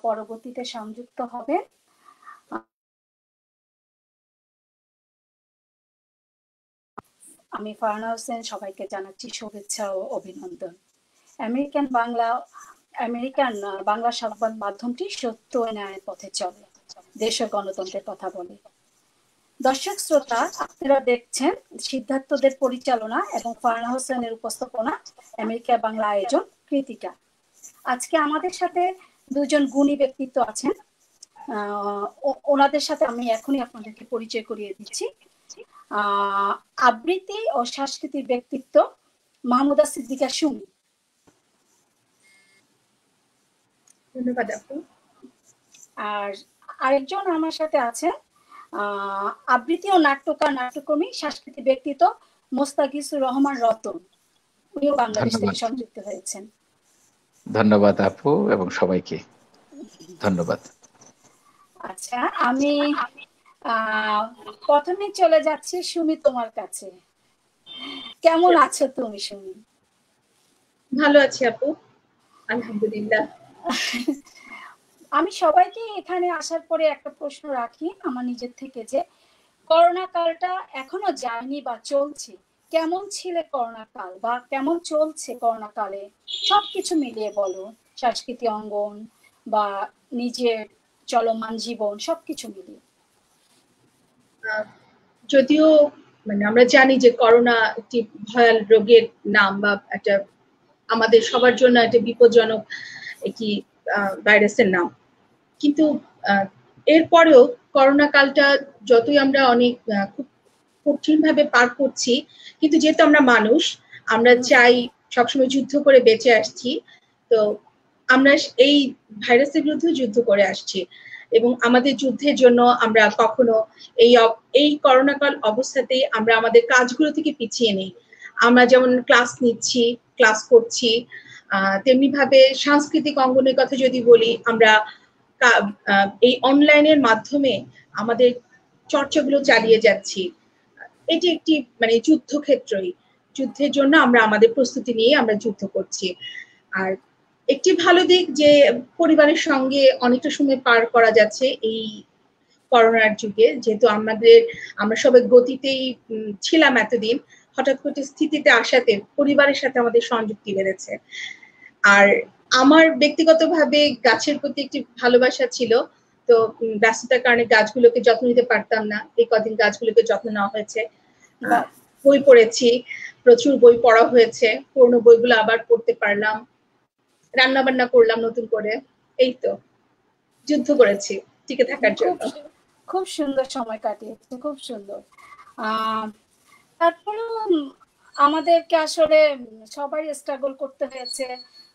পরবর্তীতে সংযুক্ত হবেন। আমি ফারহানা হোসেন সবাইকে জানাচ্ছি শুভেচ্ছা ও অভিনন্দন। আমেরিকান বাংলা সংবাদ মাধ্যমটি সত্য ও ন্যায়ের পথে চলে, দেশ ও গণতন্ত্রের কথা বলে। দর্শক শ্রোতা, আপনারা দেখছেন সিদ্ধার্থদের পরিচালনা এবং ফারহানা হোসেনের উপস্থাপনা আমেরিকা বাংলা আয়োজন কৃতিকা। আজকে আমাদের সাথে দুজন গুণী ব্যক্তিত্ব আছেন, ওনাদের সাথে আমি এখনই আপনাদেরকে পরিচয় করিয়ে দিচ্ছি। আবৃত্তি ও সাংস্কৃতিক ব্যক্তিত্ব মাহমুদা সিদ্দিকা সুমি। ধন্যবাদ আপু। আর আরেকজন আমার সাথে আছেন আবৃত্তি ও নাট্যকার নাট্যকর্মী সাংস্কৃতিক ব্যক্তিত্ব মোস্তাকিজুর রহমান রতন, উনিও বাংলাদেশ থেকে সংযুক্ত হয়েছেন। ধন্যবাদ আপু এবং সবাইকে ধন্যবাদ। আচ্ছা, আমি প্রথমে চলে যাচ্ছি সুমি তোমার কাছে। কেমন আছো তুমি সুমি? ভালো আছি আপু, আলহামদুলিল্লাহ। আমি সবাইকে এখানে আসার পরে একটা প্রশ্ন রাখি আমার নিজের থেকে, যে করোনা কালটা এখনো যায়নি বা চলছে, কেমন ছিল করোনা কাল বা কেমন চলছে করোনা কালে, সবকিছু মিলিয়ে বলো, সাংস্কৃতিক অঙ্গন বা নিজের চলমান জীবন সবকিছু মিলিয়ে। যদিও আমরা জানি যে করোনা একটি ভয়াল রোগের নাম বা একটা আমাদের সবার জন্য একটা বিপজ্জনক একটি ভাইরাসের নাম, কিন্তু এরপরেও করোনা কালটা যতই আমরা অনেক খুব কঠিনভাবে পার করছি, কিন্তু যেহেতু আমরা মানুষ, আমরা চাই সবসময় যুদ্ধ করে বেঁচে আসছি, তো আমরা এই ভাইরাসের বিরুদ্ধে যুদ্ধ করে আসছি এবং আমাদের যুদ্ধের জন্য আমরা কখনো এই করোনাকাল অবস্থাতেই আমরা আমাদের কাজগুলো থেকে পিছিয়ে নেই। আমরা যেমন ক্লাস নিচ্ছি, ক্লাস করছি, তেমনি ভাবে সাংস্কৃতিক অঙ্গনের কথা যদি বলি, আমরা এই অনলাইনের মাধ্যমে আমাদের চর্চাগুলো চালিয়ে যাচ্ছি। এটি একটি যুদ্ধক্ষেত্রই, যুদ্ধের জন্য আমরা আমাদের প্রস্তুতি নিয়ে আমরা যুদ্ধ করছি। আর একটি ভালো দিক যে পরিবারের সঙ্গে অনেকটা সময় পার করা যাচ্ছে এই করোনার যুগে, যেহেতু আমরা সবাই গতিতেই ছিলাম এতদিন, হঠাৎ করে স্থিতিতে আসাতে পরিবারের সাথে আমাদের সংযুক্তি বেড়েছে। আর আমার ব্যক্তিগতভাবে গাছের প্রতি একটি ভালোবাসা ছিল, তো ব্যস্ততার কারণে গাছগুলোকে যত্ন নিতে পারতাম না, এই কদিন গাছগুলোকে যত্ন নেওয়া হয়েছে। বই পড়েছি, প্রচুর বই পড়া হয়েছে, পুরনো বইগুলো আবার পড়তে পারলাম, রান্না বান্না করলাম নতুন করে, এই তো যুদ্ধ করেছি টিকে থাকার জন্য। খুব সুন্দর সময় কাটিয়েছে, খুব সুন্দর। তারপরে আমাদেরকে আসলে সবাই স্ট্রাগল করতে হয়েছে,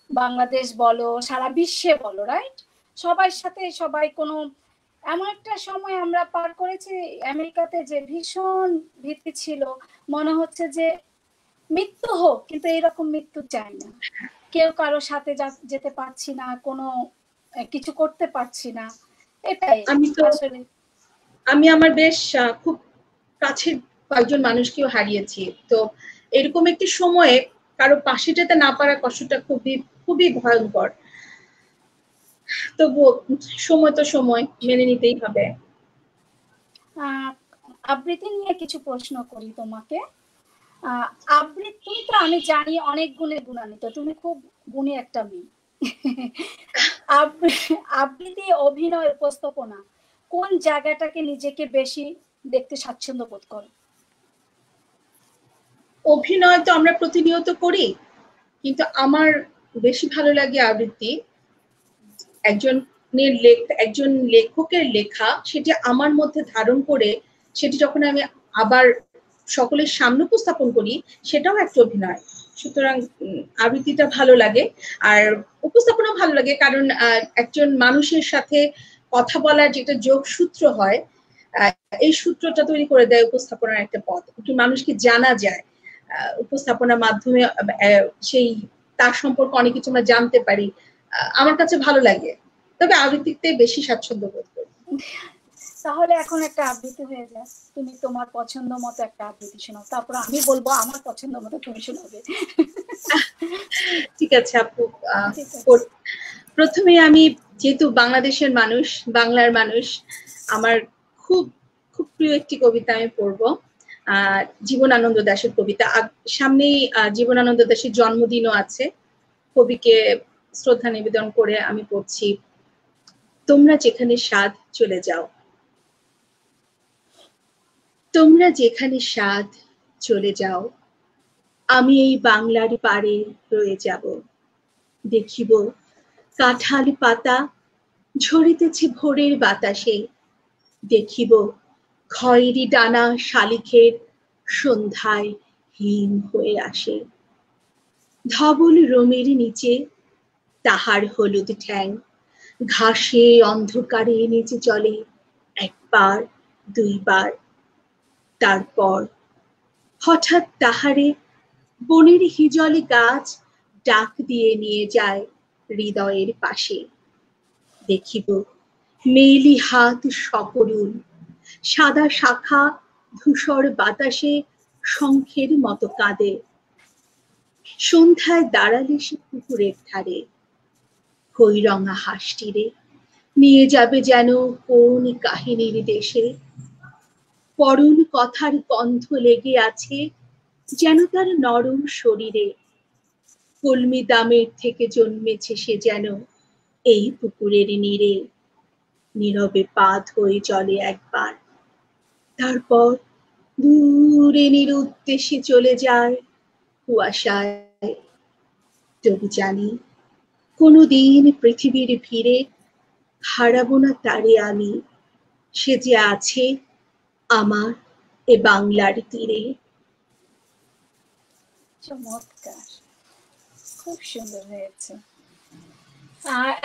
বাংলাদেশ বলো সারা বিশ্বে বলো, রাইট? সবার সাথে সবাই কোনো এমন একটা সময় আমরা পার করেছি আমেরিকাতে যে ভীষণ ভীতি ছিল, মনে হচ্ছে যে মৃত্যু হোক, কিন্তু এইরকম মৃত্যু চাই না, কেউ কারো সাথে যেতে পারছি না, কোনো কিছু করতে পারছি না, এটাই আসলে। আমি আমার বেশ খুব কাছের কয়েকজন মানুষকেও হারিয়েছি, তো এরকম একটি সময়ে কারো পাশে যেতে না পারার কষ্টটা খুবই ভয়ঙ্কর। তবুও সময় তো সময়, মেনে নিতেই হবে। আবৃত্তি নিয়ে কিছু প্রশ্ন করি তোমাকে। আবৃত্তি তো আমি জানি অনেক গুণে গুণান্বিত, তুমি খুব গুণী একটা মেয়ে। আবৃত্তি, অভিনয়, উপস্থাপনা, কোন জায়গাটাকে নিজেকে বেশি দেখতে স্বাচ্ছন্দ্য বোধ করো? অভিনয় তো আমরা প্রতিনিয়ত করি, কিন্তু আমার বেশি ভালো লাগে আবৃত্তি। একজন লেখকের লেখা সেটি আমার মধ্যে ধারণ করে সেটি যখন আমি আবার সকলের সামনে উপস্থাপন করি, সেটাও একটা অভিনয়। সুতরাং আবৃত্তিটা ভালো লাগে, আর উপস্থাপনা ভালো লাগে, কারণ একজন মানুষের সাথে কথা বলার যেটা যোগসূত্র হয়, এই সূত্রটা তৈরি করে দেয় উপস্থাপনার একটা পথ। একটু মানুষকে জানা যায় উপস্থাপনার মাধ্যমে, সেই তার সম্পর্কে অনেক কিছু আমরা জানতে পারি। আমার কাছে ভালো লাগে, তবে আবৃত্তিতে বেশি স্বাচ্ছন্দ্য বোধ করি। তাহলে এখন একটা আবৃত্তি হয়ে যায়, তুমি তোমার পছন্দ মতো একটা আবৃত্তি শোনাও, তারপর আমি বলবো আমার পছন্দ মতো তুমি শোনাবে। ঠিক আছে আপু, প্রথমে আমি যেহেতু বাংলাদেশের মানুষ, বাংলার মানুষ, আমার খুব খুব প্রিয় একটি কবিতা আমি পড়বো, জীবনানন্দ দাশের কবিতা। সামনেই জীবনানন্দ দাশের জন্মদিনও আছে, কবিকে শ্রদ্ধা নিবেদন করে আমি পড়ছি। তোমরা যেখানে সাধ চলে যাও, তোমরা যেখানে সাধ চলে যাও, আমি এই বাংলার পারে রয়ে যাব। দেখিব কাঁঠাল পাতা ঝরিতেছে ভোরের বাতাসে, দেখিব খয়েরি ডানা শালিখের সন্ধ্যায় হিম হয়ে আসে। ধবল রোমের নিচে তাহার হলুদ ঠ্যাং ঘাসে অন্ধকারে নিচে চলে, একবার দুইবার, তারপর হঠাৎ তাহারে বনের হিজলে গাছ ডাক দিয়ে নিয়ে যায় হৃদয়ের পাশে। দেখিব মেলি হাত সকরুণ, সাদা শাখা ধূসর বাতাসে শঙ্খের মতো কাঁদে। সন্ধ্যায় দাঁড়ালে সে পুকুরের ধারে, খৈরঙা হাঁসটিরে নিয়ে যাবে যেন কোন কাহিনীর দেশে। পরন কথার গন্ধ লেগে আছে যেন তার নরম শরীরে, কলমি দামের থেকে জন্মেছে সে যেন এই পুকুরের নীরে। নীরবে পা ধুয়ে চলে একবার, তারপর দূরে নিরুদ্দেশে চলে যায় কুয়াশায়। তবু জানি কোনোদিন পৃথিবীর ভিড়ে হারাবো না তারে আমি, সে যে আছে আমার এ বাংলার তীরে। চমৎকার, খুব সুন্দর হয়েছে।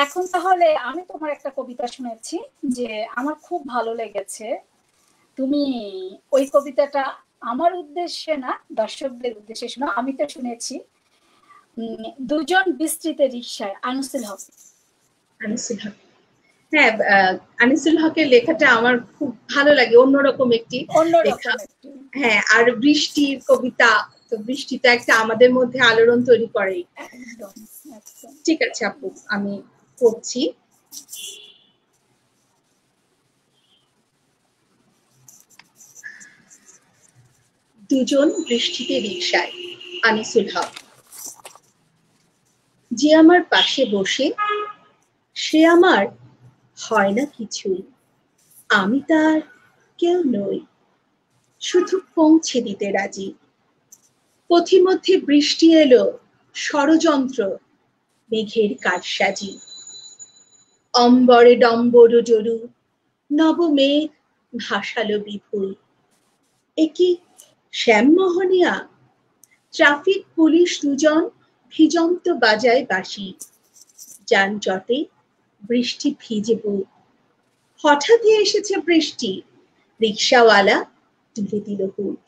এখন তাহলে আমি তোমার একটা কবিতা শুনেছি যে আমার খুব ভালো লেগেছে। তুমি ওই কবিতাটা আমার উদ্দেশ্যে না, দর্শকদের উদ্দেশ্যে শোনো। আমি তো শুনেছি। দুজন বিস্তৃত রিকশায়, আনিসুল হক। আনিসুল হক, হ্যাঁ, আনিসুল হকের লেখাটা আমার খুব ভালো লাগে, অন্যরকম একটি লেখা। হ্যাঁ, আর বৃষ্টির কবিতা, তো বৃষ্টিটা একটা আমাদের মধ্যে আলোড়ন তৈরি করে। ঠিক আছে আপু, আমি পড়ছি। দুজন বৃষ্টিতে রিকশায়, আনিসুল হক। যে আমার পাশে বসে সে আমার হয় না কিছুই, আমি তার কেউ নই, শুধু পৌঁছে দিতে রাজি। পথিমধ্যে বৃষ্টি এলো ষড়যন্ত্র মেঘের কারসাজি। অম্বরে ডম্বর জরু নব মেঘ ভাসালো বিপুল। একি শ্যামমোহনিয়া, ট্রাফিক পুলিশ দুজন ভিজন্ত বাজায় বাঁশি। যানজটে বৃষ্টি ভিজে বুক, হঠাৎই এসেছে বৃষ্টি, রিকশাওয়ালা তুলে দিল হুট।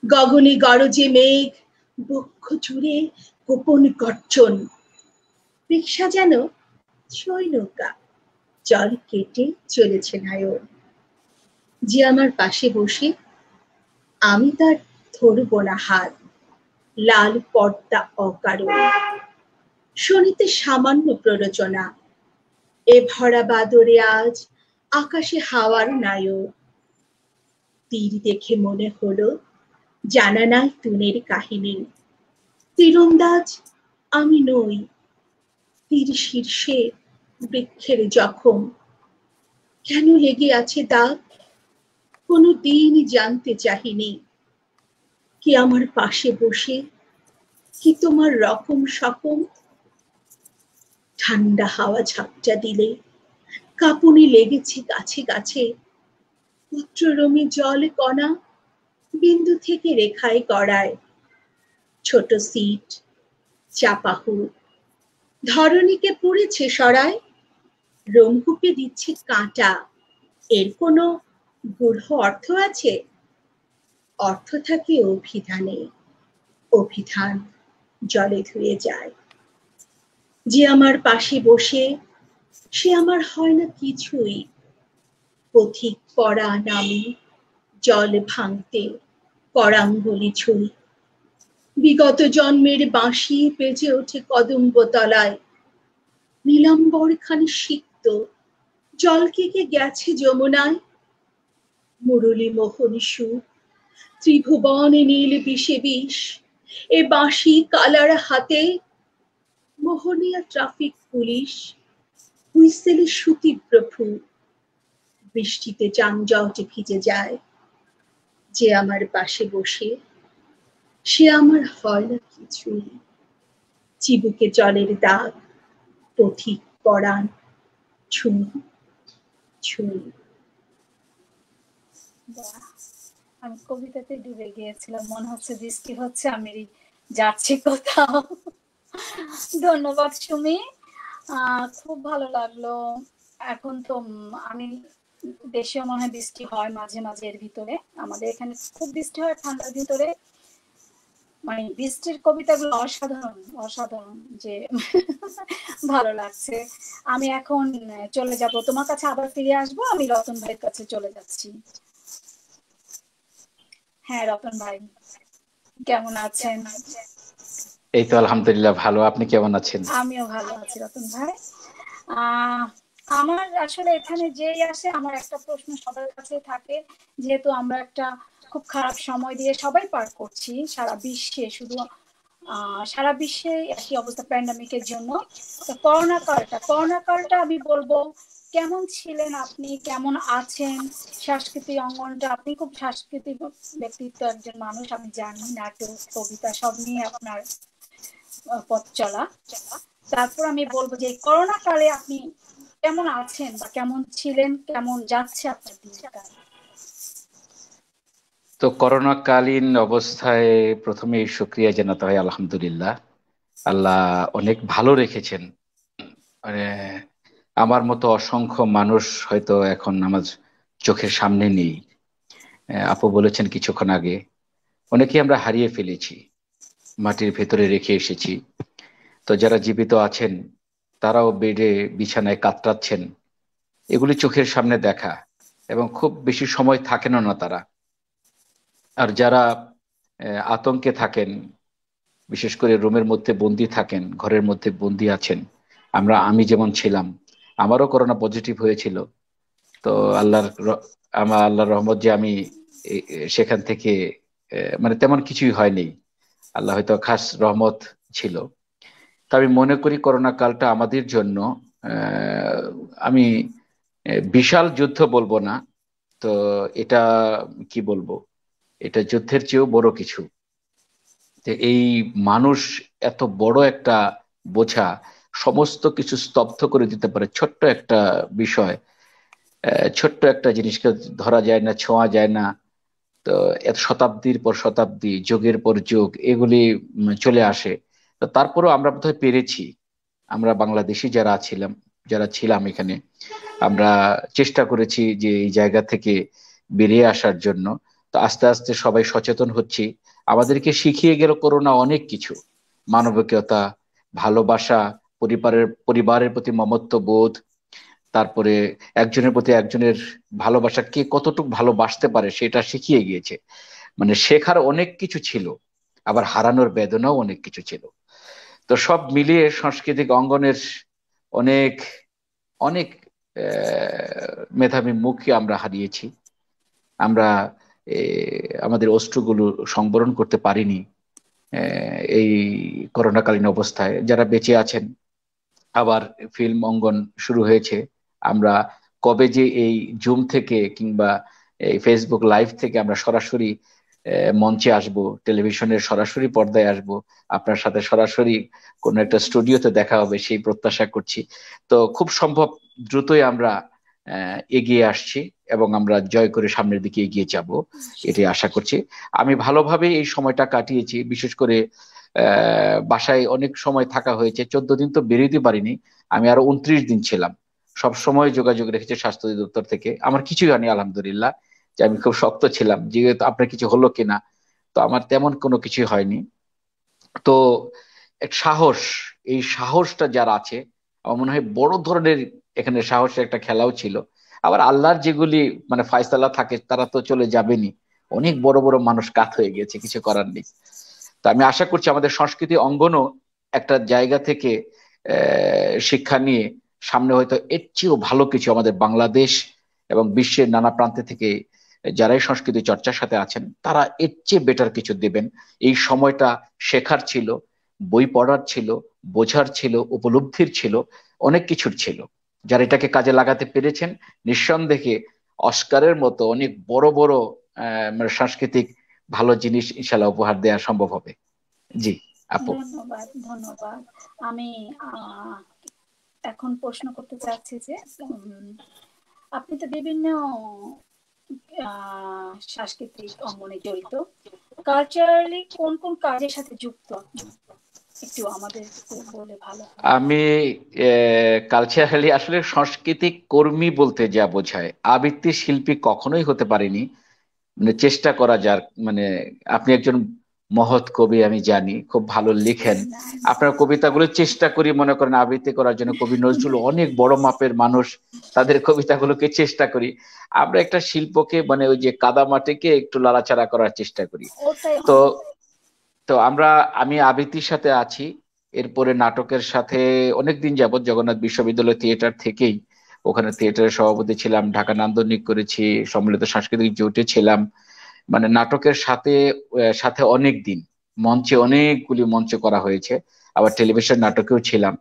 গগনে গরজে মেঘ, বক্ষ জুড়ে গোপন গর্জন। রিকশা যেন ছই নৌকা, জল কেটে চলেছে নায়ক। যে আমার পাশে বসে আমি তার ধরব না হাত, লাল পর্দা অকারণ। শোনিতে সামান্য প্ররোচনা, এ ভরা বাদরে আজ আকাশে হাওয়ার নায়ক। তীর দেখে মনে হলো জানা নাই টুনের কাহিনী, তীরন্দাজ আমি নই, তীর শীর্ষে বৃক্ষের জখম। কেন লেগে আছে দাগ কোনো দিন জানতে চাহিনি। কি আমার পাশে বসে কি তোমার রকম সকম। ঠান্ডা হাওয়া ঝাপটা দিলে কাঁপুনি লেগেছে গাছে গাছে। পত্ররমে জল কণা বিন্দু থেকে রেখায় গড়ায়। ছোট সিট চাপাহু ধরণীকে পুড়েছে সরায়। রংকুপে দিচ্ছে কাঁটা, এর কোনো গূঢ় অর্থ আছে? অর্থ থাকে অভিধানে, অভিধান জলে ধুয়ে যায়। যে আমার পাশে বসে সে আমার হয় না কিছুই, পথিক পড়া নামি জল ভাঙতে করাঙ্গুলি ছুঁই। বিগত জন্মের বাঁশি বেজে ওঠে কদম্ব তলায়। নীলাম্বর খানি সিক্ত জলকে কে গেছে যমুনায়, মুরলী মোহনী সুর ত্রিভুবনে নীল বিষে বিষ, এ বাঁশি কালার হাতে মোহনিয়া ট্রাফিক পুলিশ, হুইসেলে সুতীব্র ফুল, বৃষ্টিতে যানজট ভিজে যায়, যে আমার পাশে বসে সে আমার হয় না কিছুই, চিবুকে জলের দাগ, পথিক পরাণ ছুঁই ছুঁই। বাহ! আমি কবিতাতে ডুবে গিয়েছিলাম, মনে হচ্ছে বৃষ্টি হচ্ছে, আমি যাচ্ছি কোথাও। ধন্যবাদ সুমি, খুব ভালো লাগলো। এখন তো আমি দেশেও মনে হয় বৃষ্টি হয় মাঝে মাঝে, এর ভিতরে আমাদের এখানে খুব বৃষ্টি হয় ঠান্ডার ভিতরে। মানে বৃষ্টির কবিতাগুলো অসাধারণ অসাধারণ, যে ভালো লাগছে। আমি এখন চলে যাব, তোমার কাছে আবার ফিরে আসবো, আমি রতন ভাইয়ের কাছে চলে যাচ্ছি। হ্যাঁ রতন ভাই, কেমন আছেন? এই তো আলহামদুলিল্লাহ ভালো, আপনি কেমন আছেন? আমিও ভালো আছি রতন ভাই। আমার আসলে এখানে যেই আসে আমার একটা প্রশ্ন সবার কাছে থাকে, যেহেতু আমরা একটা খুব খারাপ সময় দিয়ে সবাই পার করছি সারা বিশ্বে, শুধু সারা বিশ্বে একই অবস্থা প্যান্ডামিকের জন্য। তো করোনা কালটা আমি বলবো, কেমন ছিলেন আপনি, কেমন আছেন? সাংস্কৃতিক অঙ্গনটা, আপনি খুব সাংস্কৃতিক ব্যক্তিত্ব একজন মানুষ, আমি জানি, নাটক কবিতা সব নিয়ে আপনার পথ চলা। তারপর আমি বলবো যে করোনা কালে আপনি কেমন আছেন বা কেমন ছিলেন, কেমন যাচ্ছে আপনার দিনকাল? তো করোনাকালীন অবস্থায় প্রথমে শুকরিয়া জানাতে হয় আলহামদুলিল্লাহ, আল্লাহ অনেক ভালো রেখেছেন। মানে আমার মতো অসংখ্য মানুষ হয়তো এখন আমার চোখের সামনে নেই। আপু বলেছেন কিছুক্ষণ আগে, অনেকেই আমরা হারিয়ে ফেলেছি, মাটির ভেতরে রেখে এসেছি। তো যারা জীবিত আছেন তারাও বেডে বিছানায় কাতরাচ্ছেন, এগুলি চোখের সামনে দেখা, এবং খুব বেশি সময় থাকেন না তারা। আর যারা আতঙ্কে থাকেন, বিশেষ করে রুমের মধ্যে বন্দি থাকেন, ঘরের মধ্যে বন্দি আছেন, আমি যেমন ছিলাম, আমারও করোনা পজিটিভ হয়েছিল। তো আল্লাহর রহমত যে আমি সেখান থেকে মানে তেমন কিছুই হয়নি, আল্লাহ হয়তো খাস রহমত ছিল। তা আমি মনে করি করোনা কালটা আমাদের জন্য আহ, আমি বিশাল যুদ্ধ বলবো না, তো এটা কি বলবো, এটা যুদ্ধের চেয়েও বড় কিছু। যে এই মানুষ এত বড় একটা বোঝা সমস্ত কিছু স্তব্ধ করে দিতে পারে, ছোট্ট একটা বিষয়, ছোট্ট একটা জিনিসকে ধরা যায় না, ছোঁয়া যায় না। তো এত শতাব্দীর পর শতাব্দী, যুগের পর যুগ এগুলি চলে আসে। তো তারপরেও আমরা বোধহয় পেরেছি, আমরা বাংলাদেশি যারা ছিলাম এখানে, আমরা চেষ্টা করেছি যে এই জায়গা থেকে বেরিয়ে আসার জন্য। তো আস্তে আস্তে সবাই সচেতন হচ্ছি। আমাদেরকে শিখিয়ে গেল করোনা অনেক কিছু, মানবিকতা, ভালোবাসা, পরিবারের প্রতি মমত্ব বোধ, তারপরে একজনের প্রতি একজনের ভালোবাসা, কে কতটুকু ভালোবাসতে পারে সেটা শিখিয়ে গিয়েছে। মানে শেখার অনেক কিছু ছিল, আবার হারানোর বেদনাও অনেক কিছু ছিল। তো সব মিলিয়ে সাংস্কৃতিক অঙ্গনের অনেক অনেক মেধাবী মুখকে আমরা হারিয়েছি। আমরা আমাদের অশ্রুগুলো সংবরণ করতে পারিনি এই করোনাকালীন অবস্থায়। যারা বেঁচে আছেন, আবার ফিল্ম অঙ্গন শুরু হয়েছে। আমরা কবে যে এই জুম থেকে কিংবা এই ফেসবুক লাইভ থেকে আমরা সরাসরি মঞ্চে আসব, টেলিভিশনের সরাসরি পর্দায় আসব, আপনার সাথে সরাসরি কোনো একটা স্টুডিওতে দেখা হবে, সেই প্রত্যাশা করছি। তো খুব সম্ভব দ্রুতই আমরা এগিয়ে আসছি এবং আমরা জয় করে সামনের দিকে এগিয়ে যাব, এটাই আশা করছি। আমি ভালোভাবে এই সময়টা কাটিয়েছি, বিশেষ করে বাসায় অনেক সময় থাকা হয়েছে, 14 দিন তো বেরোতে পারিনি, আমি আরো 29 দিন ছিলাম। সব সময় যোগাযোগ রেখেছে স্বাস্থ্য অধিদপ্তর থেকে, আমার কিছুই হয়নি আলহামদুলিল্লাহ। যে আমি খুব শক্ত ছিলাম যেহেতু আপনার কিছু হলো কিনা, তো আমার তেমন কোনো কিছুই হয়নি। তো এক সাহস, এই সাহসটা যার আছে, আমার মনে হয় বড় ধরনের এখানে সাহসের একটা খেলাও ছিল। আবার আল্লাহর যেগুলি মানে ফায়সালা থাকে তারা তো চলে যাবেনি, অনেক বড় বড় মানুষ কাত হয়ে গেছে, কিছু করার নেই। তো আমি আশা করছি আমাদের সংস্কৃতি অঙ্গনও একটা জায়গা থেকে শিক্ষা নিয়ে সামনে হয়তো এর চেয়েও ভালো কিছু আমাদের বাংলাদেশ এবং বিশ্বের নানা প্রান্তে থেকে যারাই সংস্কৃতি চর্চার সাথে আছেন তারা এর চেয়ে বেটার কিছু দেবেন। এই সময়টা শেখার ছিল, বই পড়ার ছিল, বোঝার ছিল, উপলব্ধির ছিল, অনেক কিছুর ছিল। যারা এটাকে কাজে লাগাতে পেরেছেন নিঃসন্দেহে অস্কারের মতো অনেক বড় বড় মানে সাংস্কৃতিক ভালো জিনিস ইনশাল্লাহ উপহার দেওয়া সম্ভব হবে। জি আপু। ধন্যবাদ, ধন্যবাদ। আমি এখন প্রশ্ন করতে চাচ্ছি যে আপনি তো বিভিন্ন সাংস্কৃতিক অঙ্গনে জড়িত, কালচারালি কোন কোন কাজের সাথে যুক্ত আপনি একটু আমাদের বলে ভালো হয়। আমি কালচারালি আসলে সাংস্কৃতিক কর্মী বলতে যা বোঝায়, আবৃত্তি শিল্পী কখনোই হতে পারিনি। মানে চেষ্টা করা যার, মানে আপনি একজন মহৎ কবি আমি জানি, খুব ভালো লিখেন। আপনার কবিতাগুলো চেষ্টা করি মনে করেন আবৃত্তি করার জন্য। কবি নজরুল অনেক বড় মাপের মানুষ, তাদের কবিতাগুলোকে চেষ্টা করি। আমরা একটা শিল্পকে মানে ওই যে কাদা মাটিকে একটু লাড়াচাড়া করার চেষ্টা করি। তো তো আমি আবৃত্তির সাথে আছি, এরপরে নাটকের সাথে অনেকদিন যাবত জগন্নাথ বিশ্ববিদ্যালয় থিয়েটার থেকেই, ওখানে থিয়েটারের সভাপতি ছিলাম, ঢাকা নান্দনিক করেছি, সম্মিলিত সাংস্কৃতিক জোটে ছিলাম। মানে নাটকের সাথে সাথে অনেক দিন মঞ্চে অনেকগুলি মঞ্চ করা হয়েছে, আবার টেলিভিশন নাটকেও ছিলাম,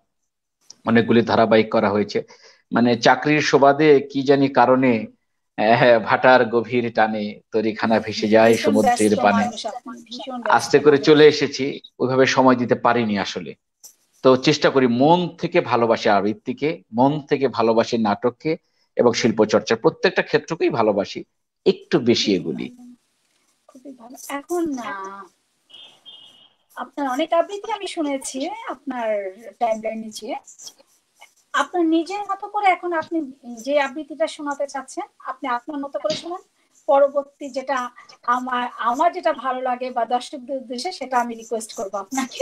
অনেকগুলি ধারাবাহিক করা হয়েছে। মানে চাকরির সুবাদে কি জানি কারণে ভাটার গভীর টানে তরিখানা ভেসে যায় ভীষণ সমুদ্রের ব্যস্ত পানে, মানুষ, আপনি ভীষণ ব্যস্ত আস্তে করে মানুষ। চলে এসেছি, ওইভাবে সময় দিতে পারিনি আসলে। তো চেষ্টা করি, মন থেকে ভালোবাসি আবৃত্তিকে, মন থেকে ভালোবাসি নাটককে এবং শিল্প চর্চা প্রত্যেকটা ক্ষেত্রকেই ভালোবাসি, একটু বেশি খুবই এগুলি। ভালো, খুবই ভালো। এখন আপনার অনেক আবৃত্তি আমি শুনেছি আপনার টাইমলাইনে, যে আপনার নিজের মতো করে এখন আপনি যে আবৃত্তিটা শোনাতে চাচ্ছেন আপনি আপনার মতো করে শোনান। পরবর্তী যেটা আমার যেটা ভালো লাগে বা দর্শকদের উদ্দেশ্যে সেটা আমি রিকোয়েস্ট করবো আপনাকে।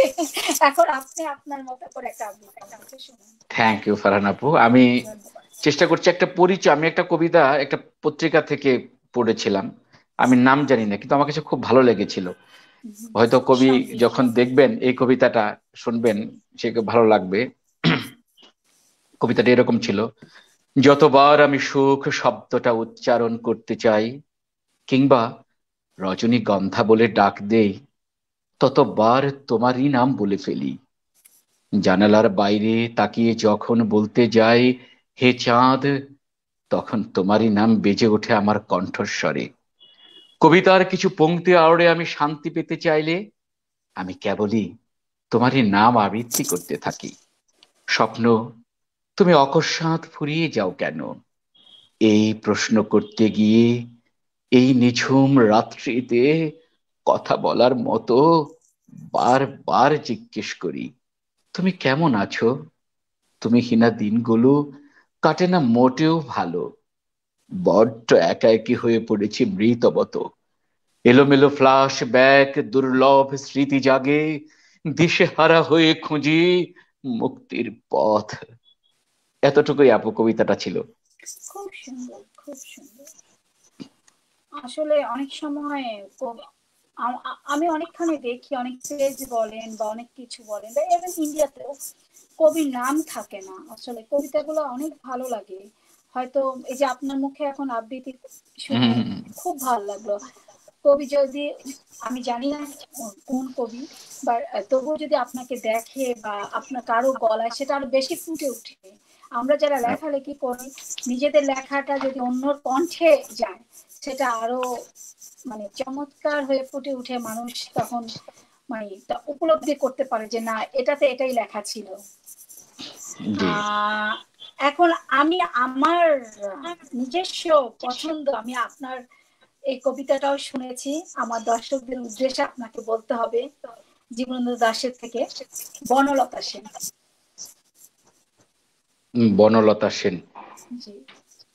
এখন আপনি আপনার মতো করে একটা আবৃত্তি আমাকে শোনান। থ্যাংক ইউ ফারহান আপু। আমি ধন্যবাদ। চেষ্টা করছি একটা পরিচয়। আমি একটা কবিতা একটা পত্রিকা থেকে পড়েছিলাম, আমি নাম জানি না, কিন্তু আমার কাছে খুব ভালো লেগেছিল। হয়তো কবি সঙ্গীত। যখন দেখবেন এই কবিতাটা শুনবেন, সে ভালো লাগবে। কবিতাটা এরকম ছিল: যতবার আমি সুখ শব্দটা উচ্চারণ করতে চাই, কিংবা রজনীগন্ধা বলে ডাক দেই, ততবার তোমারই নাম বলে ফেলি। জানালার বাইরে তাকিয়ে যখন বলতে যাই হে চাঁদ, তখন তোমারই নাম বেজে ওঠে আমার কণ্ঠস্বরে। কবিতার কিছু পংক্তি আড়ে আমি শান্তি পেতে চাইলে আমি কেবলই তোমারই নাম আবৃত্তি করতে থাকি। স্বপ্ন, তুমি অকস্মাৎ ফুরিয়ে যাও কেন? এই প্রশ্ন করতে গিয়ে এই নিঝুম রাত্রিতে কথা বলার মতো বারবার জিজ্ঞেস করি, তুমি কেমন আছো? তুমি হীনা দিনগুলো কাটে না মোটেও ভালো, বড্ড একাকী হয়ে পড়েছি মৃতবত। এলোমেলো ফ্লাশ ব্যাক, দুর্লভ স্মৃতি জাগে, দিশেহারা হয়ে খুঁজি মুক্তির পথ। এতটুকুই আপু কবিতাটা ছিল। খুব সুন্দর, খুব সুন্দর। আসলে অনেক সময় আমি অনেকখানি দেখি, অনেক পেজ বলেন বা অনেক কিছু বলেন বা ইভেন ইন্ডিয়াতেও কবির নাম থাকে না। আসলে কবিতাগুলো অনেক ভালো লাগে। হয়তো এই যে আপনার মুখে এখন আবৃত্তি শুনে খুব ভালো লাগলো। কবি যদি, আমি জানি না কোন কবি, বা তবুও যদি আপনাকে দেখে বা আপনার কারো গলায় সেটা আরো বেশি ফুটে উঠে। আমরা যারা লেখালেখি করি নিজেদের লেখাটা যদি অন্যর কণ্ঠে যায় সেটা আরো মানে চমৎকার হয়ে ফুটে উঠে, মানুষ তখন মানে উপলব্ধি করতে পারে যে না এটাতে এটাই লেখা ছিল। জি। এখন আমি আমার নিজস্ব পছন্দ, আমি আপনার এই কবিতাটাও শুনেছি, আমার দর্শকদের উদ্দেশ্যে আপনাকে বলতে হবে জীবনানন্দ দাশের থেকে বনলতা সেন। বনলতা সেন। জি।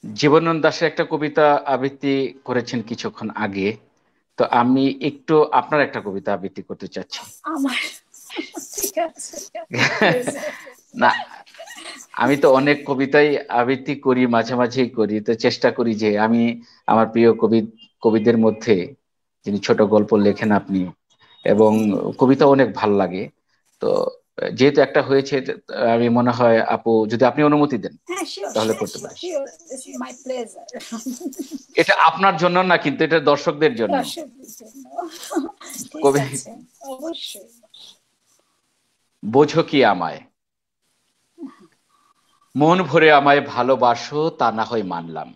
জীবনানন্দ দাশের একটা কবিতা আবৃত্তি করেছেন কিছুক্ষণ আগে, তো আমি একটু আপনার একটা কবিতা আবৃত্তি করতে চাচ্ছি। আমার ঠিক আছে। না, আমি তো অনেক কবিতাই আবৃত্তি করি, মাঝে মাঝেই করি, তো চেষ্টা করি যে আমি আমার প্রিয় কবিদের মধ্যে যিনি ছোট গল্প লেখেন আপনি, এবং কবিতা অনেক ভাল লাগে, তো যেহেতু একটা হয়েছে, আমি মনে হয় আপু যদি আপনি অনুমতি দেন হ্যাঁ, শিওর তাহলে শিওর করতে পারি। Sure, this is my pleasure. এটা আপনার জন্য না, কিন্তু এটা দর্শকদের জন্য। দর্শকদের জন্য। ঠিক কবি, আছে, অবশ্যই। বোঝো কি আমায়, মন ভরে আমায় ভালোবাসো তা না হয় মানলাম,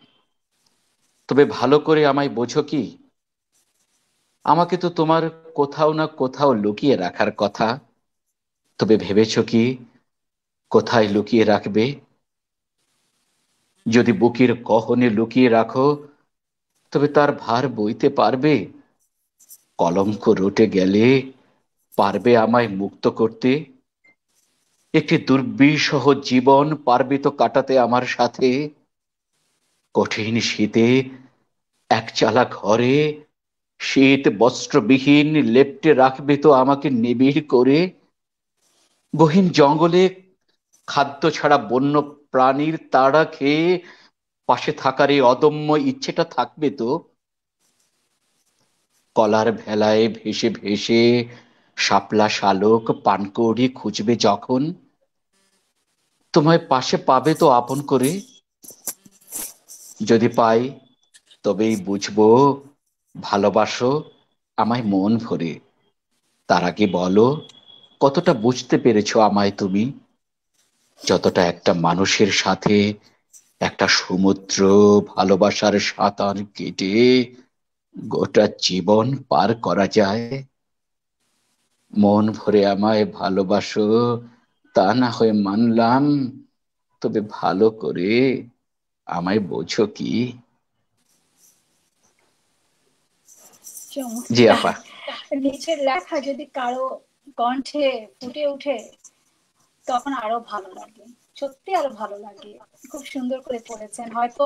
তবে ভালো করে আমায় বোঝো কি, আমাকে তো তোমার কোথাও না কোথাও লুকিয়ে রাখার কথা, তবে ভেবেছো কি কোথায় লুকিয়ে রাখবে? যদি বুকের গহনে লুকিয়ে রাখো, তবে তার ভার বইতে পারবে? কলঙ্ক রটে গেলে পারবে আমায় মুক্ত করতে? একটি দুর্বিষহ জীবন পারবে তো কাটাতে আমার সাথে? কঠিন শীতে একচালা ঘরে শীত বস্ত্রবিহীন লেপ্টে রাখবে তো আমাকে নিবিড় করে? গহীন জঙ্গলে খাদ্য ছাড়া বন্য প্রাণীর তাড়া খেয়ে পাশে থাকার এই অদম্য ইচ্ছেটা থাকবে তো? কলার ভেলায় ভেসে ভেসে শাপলা শালক পানকৌড়ি খুঁজবে যখন, তোমায় পাশে পাবে তো আপন করে? যদি পাই তবেই বুঝবো ভালোবাসো আমায় মন ভরে। তার আগে বলো কতটা বুঝতে পেরেছো আমায় তুমি, যতটা একটা মানুষের সাথে একটা সমুদ্র ভালোবাসার সাঁতার কেটে গোটা জীবন পার করা যায়। মন ভরে আমায় ভালোবাসো তা না হয় মানলাম, তবে ভালো করে আমায় বোঝো কি। জি চমৎকার। আপা। নিজের লেখা যদি কারো কণ্ঠে ফুটে ওঠে তখন আরো ভালো লাগে, সত্যি আরো ভালো লাগে। খুব সুন্দর করে পড়েছেন। হয়তো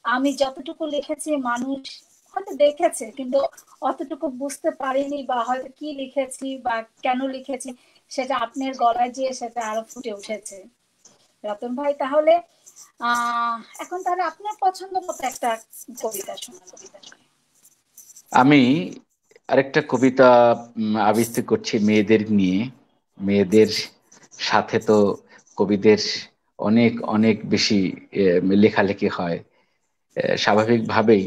আমি যতটুকু লিখেছি মানুষ হয়তো দেখেছে, কিন্তু অতটুকু বুঝতে পারিনি, বা হয়তো কি লিখেছি বা কেন লিখেছি সেটা আপনার গলায় যেয়ে সেটা আরো ফুটে উঠেছে। রতন ভাই, তাহলে এখন তাহলে আপনার পছন্দ মতো একটা কবিতা শোনান। আমি আরেকটা কবিতা আবৃত্তি করছি মেয়েদের নিয়ে। মেয়েদের সাথে তো কবিদের অনেক অনেক বেশি লেখালেখি হয়। স্বাভাবিকভাবেই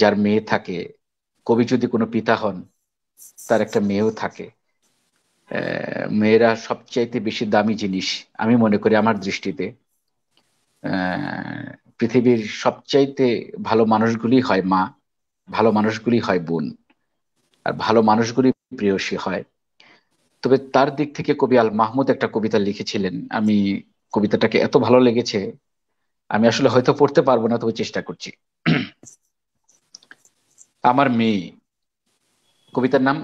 যার মেয়ে থাকে, কবি যদি কোনো পিতা হন তার একটা মেয়েও থাকে। মেয়েরা সবচাইতে বেশি দামি জিনিস আমি মনে করি আমার দৃষ্টিতে। আহ, পৃথিবীর সবচাইতে ভালো মানুষগুলি হয় মা, ভালো মানুষগুলি হয় বোন, আর ভালো মানুষগুলি প্রেয়সী হয়। তবে তার দিক থেকে কবি আল মাহমুদ একটা কবিতা লিখেছিলেন, আমি কবিতাটাকে এত ভালো লেগেছে, আমি আসলে হয়তো পড়তে পারবো না, তবে চেষ্টা করছি। আমার মেয়ে, কবিতার নাম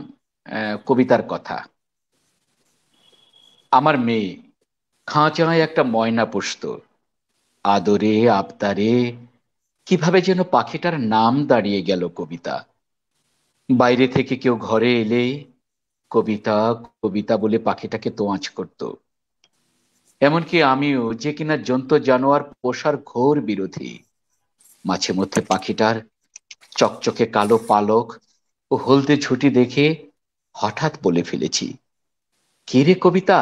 কবিতার কথা। আমার মেয়ে খাঁচায় একটা ময়না পুষতো, আদরে আবদারে কিভাবে যেন পাখিটার নাম দাঁড়িয়ে গেল কবিতা। বাইরে থেকে কেউ ঘরে এলে কবিতা কবিতা বলে পাখিটাকে তোয়াজ করত। এমনকি আমিও, যে কিনা জন্তু জানোয়ার পোষার ঘোর বিরোধী, মাঝে মধ্যে পাখিটার চকচকে কালো পালক ও হলদে ঝুঁটি দেখে হঠাৎ বলে ফেলেছি, কে রে কবিতা?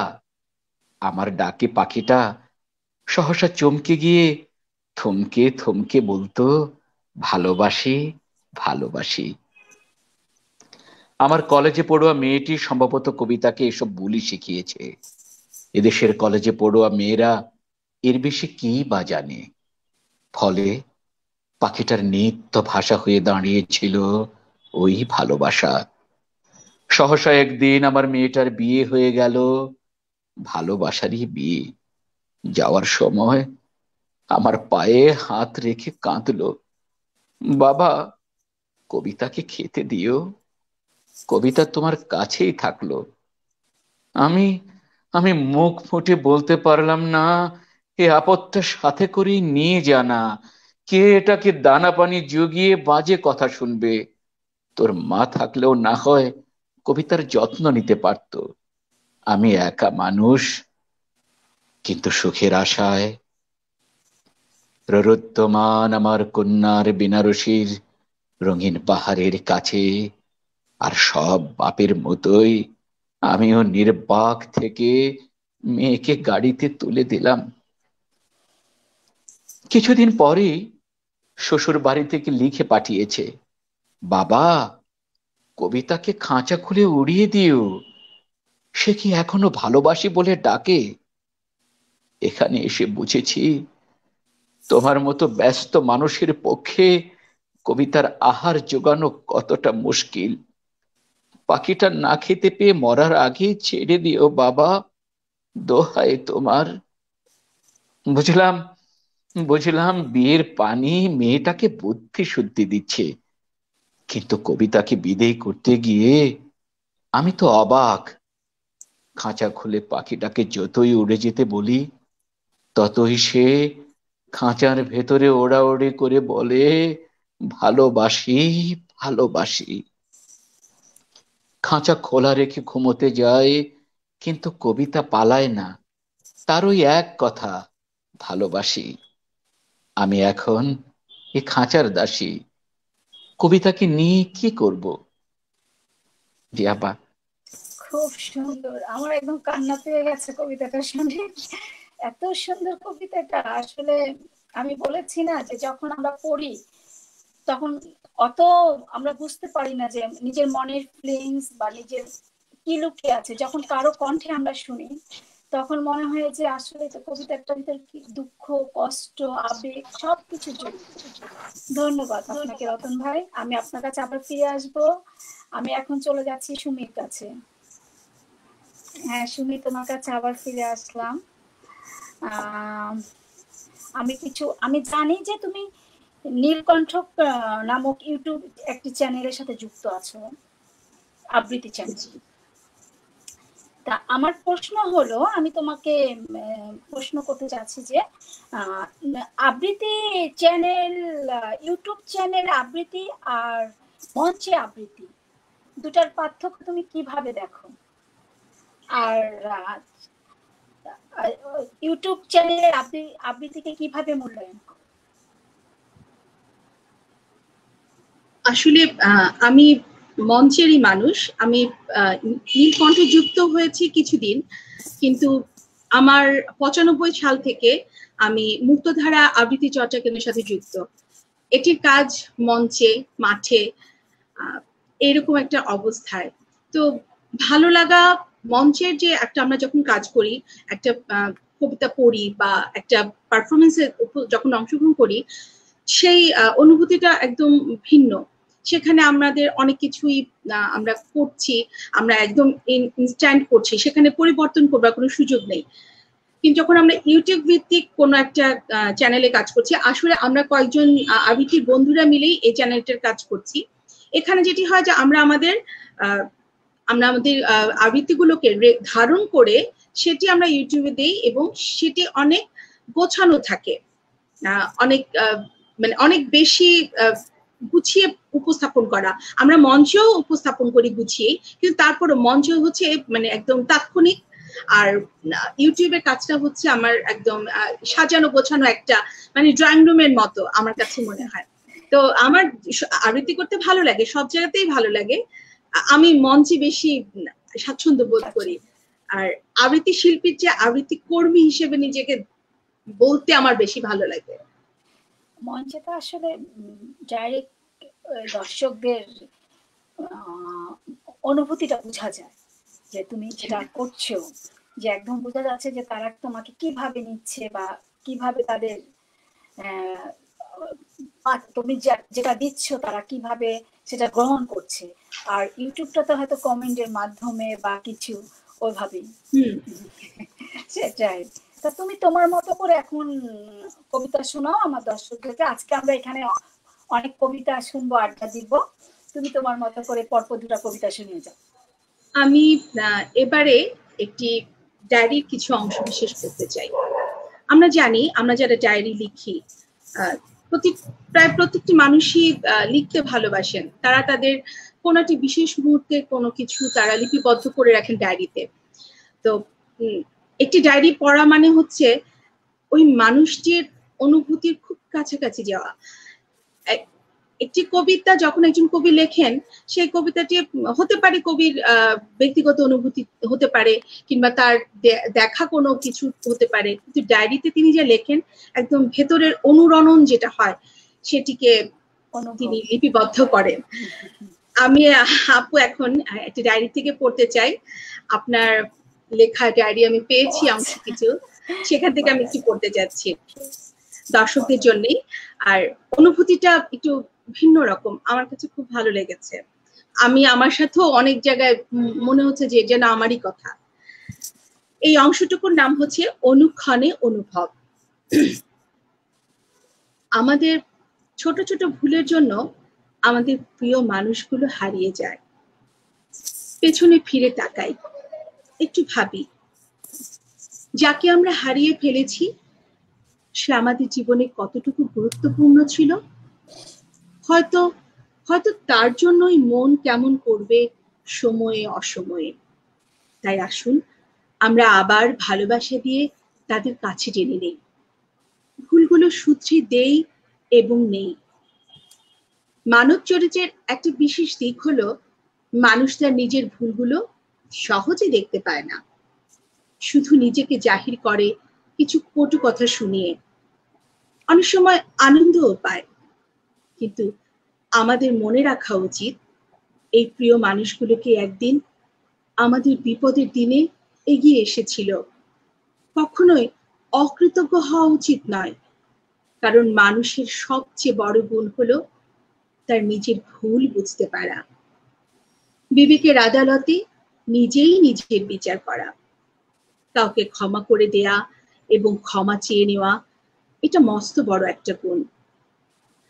আমার ডাকে পাখিটা সহসা চমকে গিয়ে থমকে থমকে বলতো, ভালোবাসি, ভালোবাসি। আমার কলেজে পড়ুয়া মেয়েটি সম্ভবত কবিতাকে এসব বুলি শিখিয়েছে। এদেশের কলেজে পড়ুয়া মেয়েরা এর বেশি কি বা জানে। ফলে পাখিটার নিত্য ভাষা হয়ে দাঁড়িয়েছিল ওই ভালোবাসা। সহসা একদিন আমার মেয়েটার বিয়ে হয়ে গেল, ভালোবাসারই বিয়ে। যাওয়ার সময় আমার পায়ে হাত রেখে কাঁদলো, বাবা কবিতাকে খেতে দিও, কবিতা তোমার কাছেই থাকলো। আমি আমি মুখ ফুটে বলতে পারলাম না, এ আপদটা সাথে করেই নিয়ে জানা, কে এটাকে দানা পানি জুগিয়ে বাজে কথা শুনবে? তোর মা থাকলেও না হয় কবিতার যত্ন নিতে পারতো। আমি একা মানুষ, কিন্তু সুখের আশায় রোরুত্তমান আমার কন্যার বেনারসির রঙিন পাহাড়ের কাছে। আর সব বাপের মতোই আমিও নির্বাক থেকে মেয়েকে গাড়িতে তুলে দিলাম। কিছুদিন পরেই শ্বশুর বাড়ি থেকে লিখে পাঠিয়েছে, বাবা, কবিতাকে খাঁচা খুলে উড়িয়ে দিও, সে কি এখনো ভালোবাসি বলে ডাকে। এখানে এসে বুঝেছি তোমার মতো ব্যস্ত মানুষের পক্ষে কবিতার আহার জোগানো কতটা মুশকিল। পাখিটা না খেতে পেয়ে মরার আগে ছেড়ে দিও বাবা, দোহাই তোমার। বুঝলাম বুঝলাম বিয়ের পানি মেয়েটাকে বুদ্ধি শুদ্ধি দিচ্ছে, কিন্তু কবিতাকে বিদেয় করতে গিয়ে আমি তো অবাক। খাঁচা খুলে পাখিটাকে যতই উড়ে যেতে বলি, ততই সে খাঁচার ভেতরে ওড়াওড়ি করে বলে, ভালোবাসি, ভালোবাসি। খাঁচা খোলা রেখে ঘুমোতে যায়, কিন্তু কবিতা পালায় না, তার ওই এক কথা, ভালোবাসি। আমি এখন এ খাঁচার দাসী, কবিতাকে নিয়ে কি করব? জি আপা। খুব সুন্দর, আমার একদম কান্না পেয়ে গেছে কবিতাটা শুনে। এত সুন্দর কবিতাটা আসলে। আমি বলেছি না যে যখন আমরা পড়ি তখন অত আমরা বুঝতে পারি না যে নিজের মনের ফিলিংস বা নিজের কি লুকিয়ে আছে। যখন কারো কণ্ঠে আমরা শুনি তখন মনে হয় যে আসলে তো কবিতাটার ভিতর কি দুঃখ, কষ্ট, আবেগ সবকিছু জড়িত। ধন্যবাদ আপনাকে রতন ভাই। আমি আপনার কাছে আবার ফিরে আসব। আমি এখন চলে যাচ্ছি সুমির কাছে। হ্যাঁ সুমি, তোমার কাছে আবার ফিরে আসলাম। আমি জানি যে তুমি নীলকণ্ঠ নামক ইউটিউব একটি চ্যানেলের সাথে যুক্ত আছো, আবৃত্তি চ্যানেল। তা আমার প্রশ্ন হলো, আমি তোমাকে প্রশ্ন করতে চাচ্ছি যে আবৃত্তি চ্যানেল, ইউটিউব চ্যানেল আবৃত্তি আর মঞ্চে আবৃত্তি দুটার পার্থক্য তুমি কিভাবে দেখো? আর ইউটিউব চ্যানেলের আবৃত্তিকে কিভাবে মূল্যায়ন করো? আসলে আমি মঞ্চেরই মানুষ। আমি নীলকণ্ঠে যুক্ত হয়েছি কিছুদিন, কিন্তু আমার 95 সাল থেকে আমি মুক্তধারা আবৃত্তি চর্চা কেন্দ্রের সাথে যুক্ত। এটির কাজ মঞ্চে, মাঠে, এরকম একটা অবস্থায়। তো ভালো লাগা, মঞ্চের যে একটা আমরা যখন কাজ করি, একটা কবিতা পড়ি বা একটা পারফরমেন্সে যখন অংশগ্রহণ করি, সেই অনুভূতিটা একদম ভিন্ন। সেখানে আমাদের অনেক কিছুই আমরা করছি, আমরা একদম ইনস্ট্যান্ট করছি, সেখানে পরিবর্তন করবার কোনো সুযোগ নেই। কিন্তু যখন আমরা ইউটিউব ভিত্তিক কোনো একটা চ্যানেলে কাজ করছি, আসলে আমরা কয়েকজন আবৃত্তির বন্ধুরা মিলেই এই চ্যানেলটার কাজ করছি। এখানে যেটি হয় যে আমরা আমাদের আবৃত্তিগুলোকে ধারণ করে সেটি আমরা ইউটিউবে দেই, এবং সেটি অনেক গোছানো থাকে, অনেক মানে অনেক বেশি গুছিয়ে উপস্থাপন করা। আমরা মঞ্চেও উপস্থাপন করি গুছিয়ে, কিন্তু তারপরে মঞ্চ হচ্ছে মানে একদম তাৎক্ষণিক, আর ইউটিউবের কাজটা হচ্ছে আমার একদম সাজানো গোছানো একটা মানে ড্রয়িং রুমের মতো আমার কাছে মনে হয়। তো আমার আবৃত্তি করতে ভালো লাগে, সব জায়গাতেই ভালো লাগে। আমি মঞ্চে বেশি স্বাচ্ছন্দ্য বোধ করি। আর আবৃত্তি শিল্পীর চেয়ে আবৃত্তি কর্মী হিসেবে নিজেকে বলতে আমার বেশি ভালো লাগে। মঞ্চে তো আসলে ডাইরেক্ট দর্শকদের অনুভূতিটা বোঝা যায়, যে তুমি যেটা করছো, যে একদম বোঝা যাচ্ছে যে তারা তোমাকে কিভাবে নিচ্ছে বা কিভাবে তাদের তুমি যেটা দিচ্ছ তারা কিভাবে সেটা গ্রহণ করছে। আর ইউটিউবটা তো হয়তো কমেন্টের মাধ্যমে বা কিছু ওইভাবেই। সেটাই। তা তুমি তোমার মতো করে এখন কবিতা শোনাও আমার দর্শকদেরকে। আজকে আমরা এখানে অনেক কবিতা শুনবো, আড্ডা দিব। তুমি তোমার মতো করে পরপর দুটা কবিতা শুনিয়ে যাও। আমি এবারে একটি ডায়েরির কিছু অংশ বিশেষ করতে চাই। আমরা জানি, আমরা যারা ডায়েরি লিখি, প্রায় প্রত্যেকটি মানুষই লিখতে ভালোবাসেন। তারা তাদের কোনো একটি বিশেষ মুহূর্তে কোনো কিছু তারা লিপিবদ্ধ করে রাখেন ডায়েরিতে। তো একটি ডায়েরি পড়া মানে হচ্ছে ওই মানুষটির অনুভূতির খুব কাছাকাছি যাওয়া। একটি কবিতা যখন একজন কবি লেখেন, সেই কবিতাটি হতে পারে কবির ব্যক্তিগত অনুভূতি হতে পারে, কিংবা তার দেখা কোনো কিছু হতে পারে, কিন্তু ডায়েরিতে তিনি যে লেখেন একদম ভেতরের অনুরণন যেটা হয় সেটিকে তিনি লিপিবদ্ধ করেন। আমি আপু এখন একটা ডায়েরি থেকে পড়তে চাই, আপনার লেখা ডায়েরি আমি পেয়েছি অংশ কিছু, সেখান থেকে আমি একটু পড়তে যাচ্ছি দর্শকদের জন্যই। আর অনুভূতিটা একটু ভিন্ন রকম, আমার কাছে খুব ভালো লেগেছে। আমি আমার সাথেও অনেক জায়গায় মনে হচ্ছে যে যেন আমারই কথা। এই অংশটুকুর নাম হচ্ছে অনুক্ষণে অনুভব। আমাদের ছোট ছোট ভুলের জন্য আমাদের প্রিয় মানুষগুলো হারিয়ে যায়। পেছনে ফিরে তাকাই, একটু ভাবি, যাকে আমরা হারিয়ে ফেলেছি সে আমাদের জীবনে কতটুকু গুরুত্বপূর্ণ ছিল। হয়তো হয়তো তার জন্যই মন কেমন করবে সময়ে অসময়ে। তাই আসুন আমরা আবার ভালোবাসা দিয়ে তাদের কাছে টেনে নেই, ভুলগুলো শুধরে দেই এবং নেই। মানব চরিত্রের একটা বিশেষ দিক হলো মানুষ তার নিজের ভুলগুলো সহজে দেখতে পায় না, শুধু নিজেকে জাহির করে কিছু কটু কথা শুনিয়ে। অনেক সময় আনন্দও পায়, কিন্তু আমাদের মনে রাখা উচিত এই প্রিয় মানুষগুলোকে একদিন আমাদের বিপদের দিনে এগিয়ে এসেছিল। কখনোই অকৃতজ্ঞ হওয়া উচিত নয়, কারণ মানুষের সবচেয়ে বড় গুণ হলো তার নিজের ভুল বুঝতে পারা, বিবেকের আদালতে নিজেই নিজের বিচার করা, কাউকে ক্ষমা করে দেয়া এবং ক্ষমা চেয়ে নেওয়া, এটা মস্ত বড় একটা গুণ।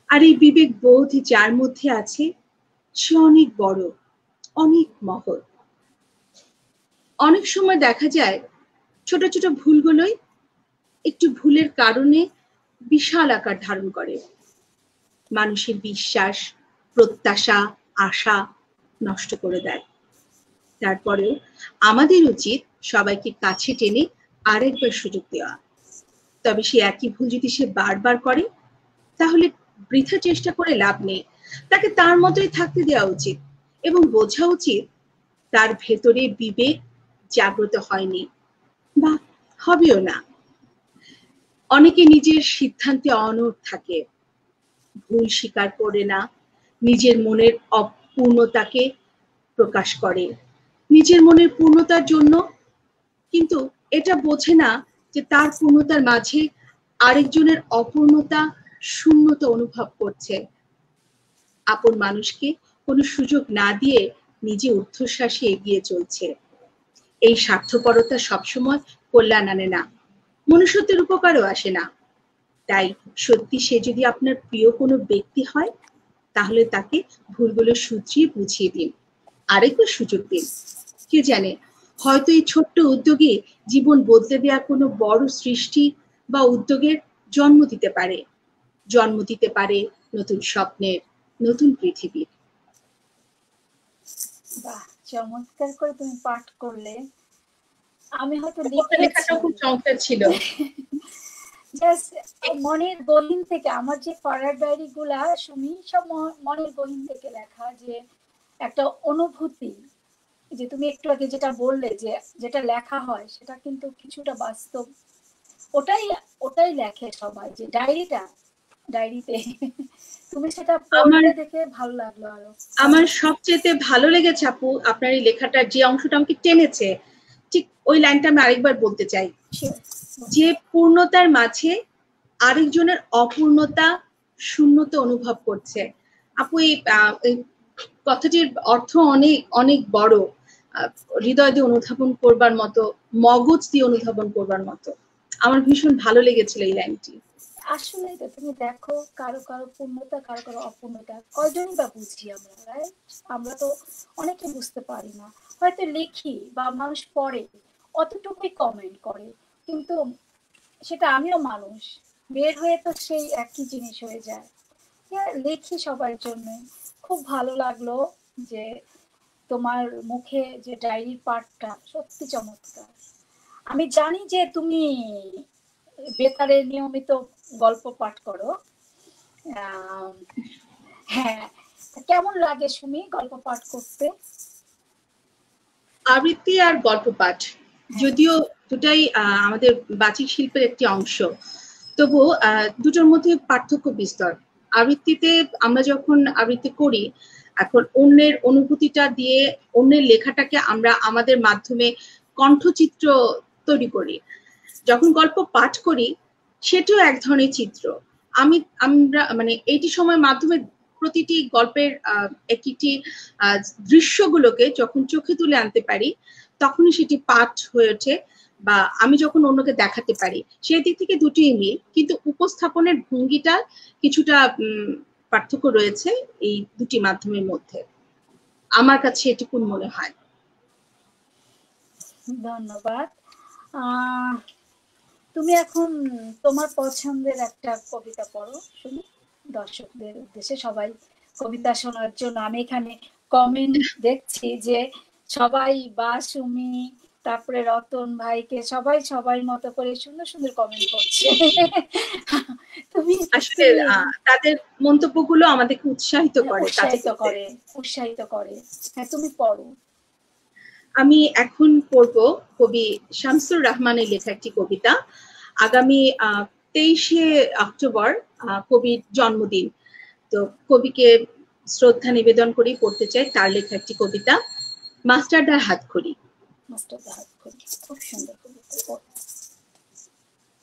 আর এই বিবেক বোধ যার মধ্যে আছে সে অনেক বড়, অনেক মহৎ। অনেক সময় দেখা যায় ছোট ছোট ভুলগুলোই একটু ভুলের কারণে বিশাল আকার ধারণ করে, মানুষের বিশ্বাস, প্রত্যাশা, আশা নষ্ট করে দেয়। তারপরেও আমাদের উচিত সবাইকে কাছে টেনে আরেকবার সুযোগ দেওয়া। তবে সে একই ভুল যদি সে বারবার করে তাহলে বৃথা চেষ্টা করে লাভ নেই, তাকে তার মতোই থাকতে দেওয়া উচিত এবং বোঝা উচিত তার ভেতরে বিবেক জাগ্রত হয়নি বা হবেও না। অনেকে নিজের সিদ্ধান্তে অনড় থাকে, ভুল স্বীকার করে না, নিজের মনের অপূর্ণতাকে প্রকাশ করে নিজের মনের পূর্ণতার জন্য, কিন্তু এটা বোঝে না যে তার পূর্ণতার মাঝে আরেকজনের অপূর্ণতা, শূন্যতা অনুভব করছে। আপন মানুষকে কোনো সুযোগ না দিয়ে নিজে ঊর্ধ্বশ্বাসে এগিয়ে চলছে। এই স্বার্থপরতা সবসময় কল্যাণ আনে না, মনুষ্যত্বের উপকারও আসে না। তাই সত্যি সে যদি আপনার প্রিয় কোনো ব্যক্তি হয় তাহলে তাকে ভুলগুলো শুধরিয়ে বুঝিয়ে দিন, আরেকবার সুযোগ দিন। কে জানে হয়তো এই ছোট্ট উদ্যোগে জীবন বদলে দেওয়া কোনো বড় সৃষ্টি বা উদ্যোগের জন্ম দিতে পারে নতুন স্বপ্নের, নতুন পৃথিবীর। বাহ, চমৎকার করে তুমি পাঠ করলে। আমি হয়তো লেখাটা খুব চমৎকার ছিল। জাস্ট মনের গহীন থেকে, আমার যে পড়ার ডায়েরি গুলা শুনি সব মনের গহীন থেকে লেখা, যে একটা অনুভূতি, যে তুমি একটু আগে যেটা বললে যে যেটা লেখা হয় সেটা কিন্তু কিছুটা বাস্তব, ওটাই লেখে সবাই, যে ডায়েরিতে তুমি সেটা পড়লে দেখে ভালো লাগলো। আরো আমার সবচেয়ে ভালো লেগেছে আপু আপনার এই লেখাটার যে অংশটা আমাকে টেনেছে, ঠিক ওই লাইনটা আমি আরেকবার বলতে চাই, যে পূর্ণতার মাঝে আরেকজনের অপূর্ণতা, শূন্যতা অনুভব করছে। আপু এই কথাটির অর্থ অনেক অনেক বড়, হৃদয় দিয়ে অনুধাবন করবার মতো, মগজ দিয়ে অনুধাবন করবার মতো। আমার ভীষণ ভালো লেগেছিল এই লাইনটি। আসলে তো তুমি দেখো, কারো কারো পূর্ণতা, কারো কারো অপূর্ণতা, কয়জনই বা বুঝি আমরা, রাইট? আমরা তো অনেকে বুঝতে পারি না, হয়তো লিখি বা মানুষ পড়ে অতটুকুই কমেন্ট করে, কিন্তু সেটা আমিও মানুষ, বের হয়ে তো সেই একই জিনিস হয়ে যায়। লিখি সবার জন্য। খুব ভালো লাগলো যে তোমার মুখে যে ডায়েরির পাঠটা সত্যি চমৎকার। আমি জানি যে তুমি বেতারে নিয়মিত গল্প পাঠ করো, হ্যাঁ, কেমন লাগে সুমি গল্প পাঠ করতে? আবৃত্তি আর গল্প পাঠ যদিও দুটাই আমাদের বাচিক শিল্পের একটি অংশ, তবু দুটোর মধ্যে পার্থক্য বিস্তর। আবৃত্তিতে আমরা যখন আবৃত্তি করি, এখন অন্যের অনুভূতিটা দিয়ে অন্যের লেখাটাকে আমরা আমাদের মাধ্যমে কণ্ঠচিত্র তৈরি করি। যখন গল্প পাঠ করি সেটাও এক ধরনের চিত্র। আমরা মানে এইটি সময়ের মাধ্যমে প্রতিটি গল্পের একটি দৃশ্যগুলোকে যখন চোখে তুলে আনতে পারি, তখনই সেটি পাঠ হয়ে ওঠে বা আমি যখন অন্যকে দেখাতে পারি, সেই দিক থেকে দুটোই মিল, কিন্তু উপস্থাপনের ভঙ্গিটা কিছুটা পার্থক্য রয়েছে এই দুটি মাধ্যমের মধ্যে, আমার কাছে এটুকু মনে হয়। ধন্যবাদ। তুমি এখন তোমার পছন্দের একটা কবিতা পড়ো শুনি দর্শকদের উদ্দেশ্যে। সবাই কবিতা শোনার জন্য আমি এখানে কমেন্ট দেখছি যে সবাই বা সুমি, তারপরে রতন ভাইকে সবাই সবাই মতো করে সুন্দর সুন্দর কমেন্ট করছে। তুমি আসলে তাদের মন্তব্যগুলো আমাদেরকে উৎসাহিত করে। হ্যাঁ, তুমি পড়ো। আমি এখন পড়ব কবি শামসুর রহমানের লেখা একটি কবিতা। আগামী 23শে অক্টোবর কবির জন্মদিন, তো কবিকে শ্রদ্ধা নিবেদন করেই পড়তে চাই তার লেখা একটি কবিতা, মাস্টারদার হাতখড়ি। খুব সুন্দর কবিতা।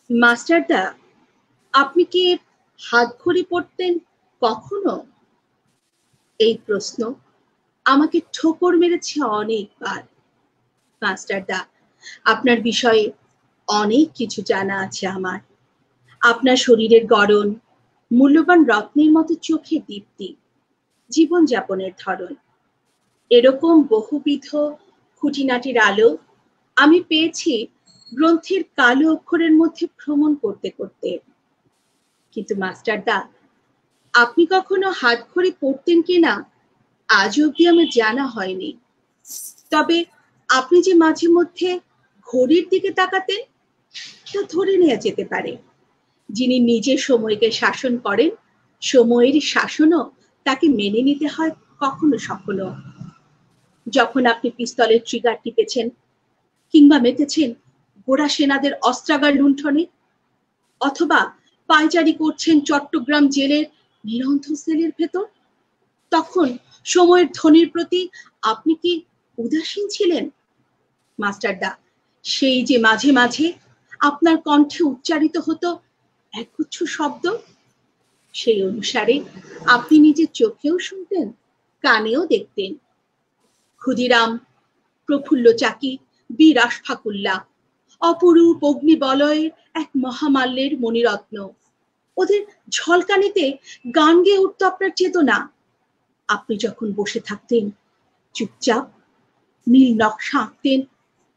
মাস্টারদা, আপনি কি হাতখড়ি পড়তেন কখনো? এই প্রশ্ন আমাকে ঠোকর মেরেছে অনেকবার। মাস্টারদা, আপনার বিষয়ে অনেক কিছু জানা আছে আমার। আপনার শরীরের গড়ন, মূল্যবান রত্নের মতো চোখে দীপ্তি, জীবনযাপনের ধরন, এরকম বহুবিধ খুঁটিনাটির আলো আমি পেয়েছি গ্রন্থের কালো অক্ষরের মধ্যে ভ্রমণ করতে করতে। কিন্তু মাস্টারদা, আপনি কখনো হাতখড়ি পড়তেন কিনা আজ অব্দি আমার জানা হয়নি। তবে আপনি যে মাঝে মধ্যে ঘড়ির দিকে তাকাতেন, তা ধরে নেওয়া যেতে পারে যিনি নিজের সময়কে শাসন করেন, সময়ের শাসনও তাকে মেনে নিতে হয় কখনো সখনো। যখন আপনি পিস্তলের ট্রিগার টিপেছেন কিংবা মেতেছেন গোড়া সেনাদের অস্ত্রাগার লুণ্ঠনে, অথবা পায়চারি করছেন চট্টগ্রাম জেলের নিরন্ধ সেলের ভেতর, তখন সময়ের ধ্বনির প্রতি আপনি কি উদাসীন ছিলেন? মাস্টারদা, সেই যে মাঝে মাঝে আপনার কণ্ঠে উচ্চারিত হতো একগুচ্ছ শব্দ, সেই অনুসারে আপনি নিজের চোখেও শুনতেন, কানেও দেখতেন। ক্ষুদিরাম, প্রফুল্ল চাকি, বীর আশফাকুল্লাহ, অপরূপ অগ্নিবলয়ের এক মহামাল্যের মণিরত্ন, ওদের ঝলকানিতে গান গেয়ে উঠত আপনার চেতনা। আপনি যখন বসে থাকতেন চুপচাপ, নীল নকশা আঁকতেন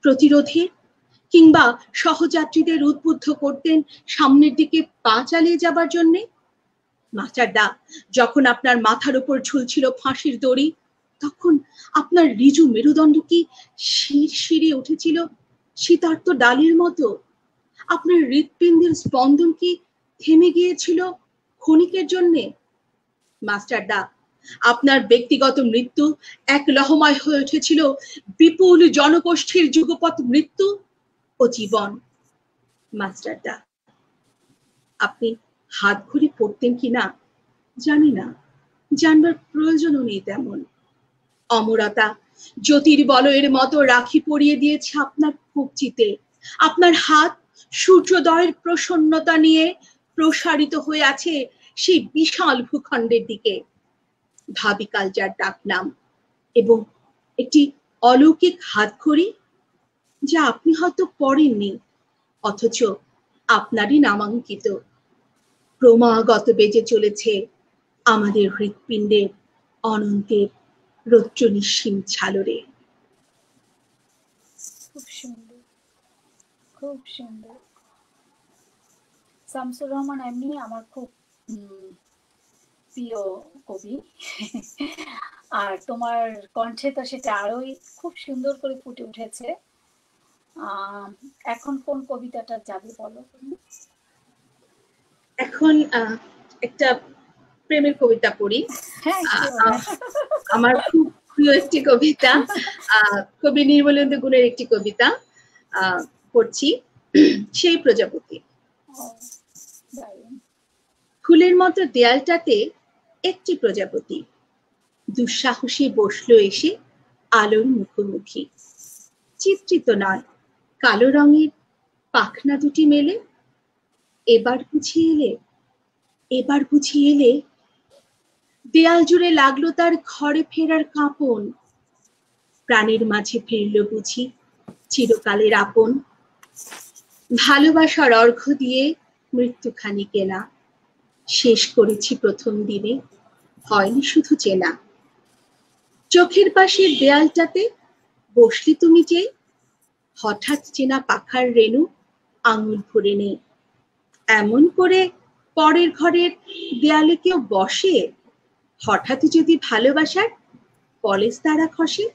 প্রতিরোধের, কিংবা সহযাত্রীদের উদ্বুদ্ধ করতেন সামনের দিকে পা চালিয়ে যাবার জন্যে। মাস্টারদা, যখন আপনার মাথার উপর ঝুলছিল ফাঁসির দড়ি, তখন আপনার ঋজু মেরুদণ্ড কি শিরশিরে উঠেছিল শীতার্ত ডালের মতো? আপনার হৃৎপিণ্ডের স্পন্দন কি থেমে গিয়েছিল ক্ষণিকের জন্যে? মাস্টারদা, আপনার ব্যক্তিগত মৃত্যু এক লহমায় হয়ে উঠেছিল বিপুল জনগোষ্ঠীর যুগপৎ মৃত্যু ও জীবন। মাস্টারদা, আপনি হাতখড়ি পড়তেন কিনা জানি না, জানবার প্রয়োজনও নেই তেমন। অমরতা জ্যোতির্বলয়ের মতো রাখি পরিয়ে দিয়েছে আপনার কবজিতে। আপনার হাত সূর্যোদয়ের প্রসন্নতা নিয়ে প্রসারিত হয়ে আছে সেই বিশাল ভূখণ্ডের দিকে। ভাবিকাল যার ডাক নাম, এবং একটি অলৌকিক হাতখড়ি যা আপনি হয়তো পড়েননি, অথচ আপনারই নামাঙ্কিত, ক্রমাগত বেজে চলেছে আমাদের হৃৎপিণ্ডের অনন্তের রৌদ্র নিঃসীম ঝালরে। খুব সুন্দর, খুব সুন্দর। শামসুর রহমান এমনি আমার খুব প্রিয় কবি, আর তোমার কণ্ঠে তো সেটা আরোই খুব সুন্দর করে ফুটে উঠেছে। এখন কোন কবিতাটা যাবে বলো তুমি? এখন একটা প্রেমের কবিতা পড়ি। হ্যাঁ আমার খুব প্রিয় একটি কবিতা, কবি নির্মলেন্দু গুণের একটি কবিতা পড়ছি, সেই প্রজাপতি। ফুলের মতো দেয়ালটাতে একটি প্রজাপতি দুঃসাহসী বসলো এসে আলোর মুখোমুখি। চিত্রিত নয়, কালো রঙের পাখনা দুটি মেলে। এবার বুঝি এলে। দেয়াল জুড়ে লাগলো তার ঘরে ফেরার কাঁপন। প্রাণের মাঝে ফিরল বুঝি চিরকালের আপন। ভালোবাসার অর্ঘ্য দিয়ে মৃত্যুখানি কেনা। শেষ করেছি প্রথম দিনে, হয়নি শুধু চেনা। চোখের পাশের দেয়ালটাতে বসলি তুমি যে, হঠাৎ চেনা পাখার রেণু আঙুল ভরে নেই। এমন করে পরের ঘরের দেয়ালে কেউ বসে, হঠাৎ যদি ভালোবাসার কলেজ তারা খসে।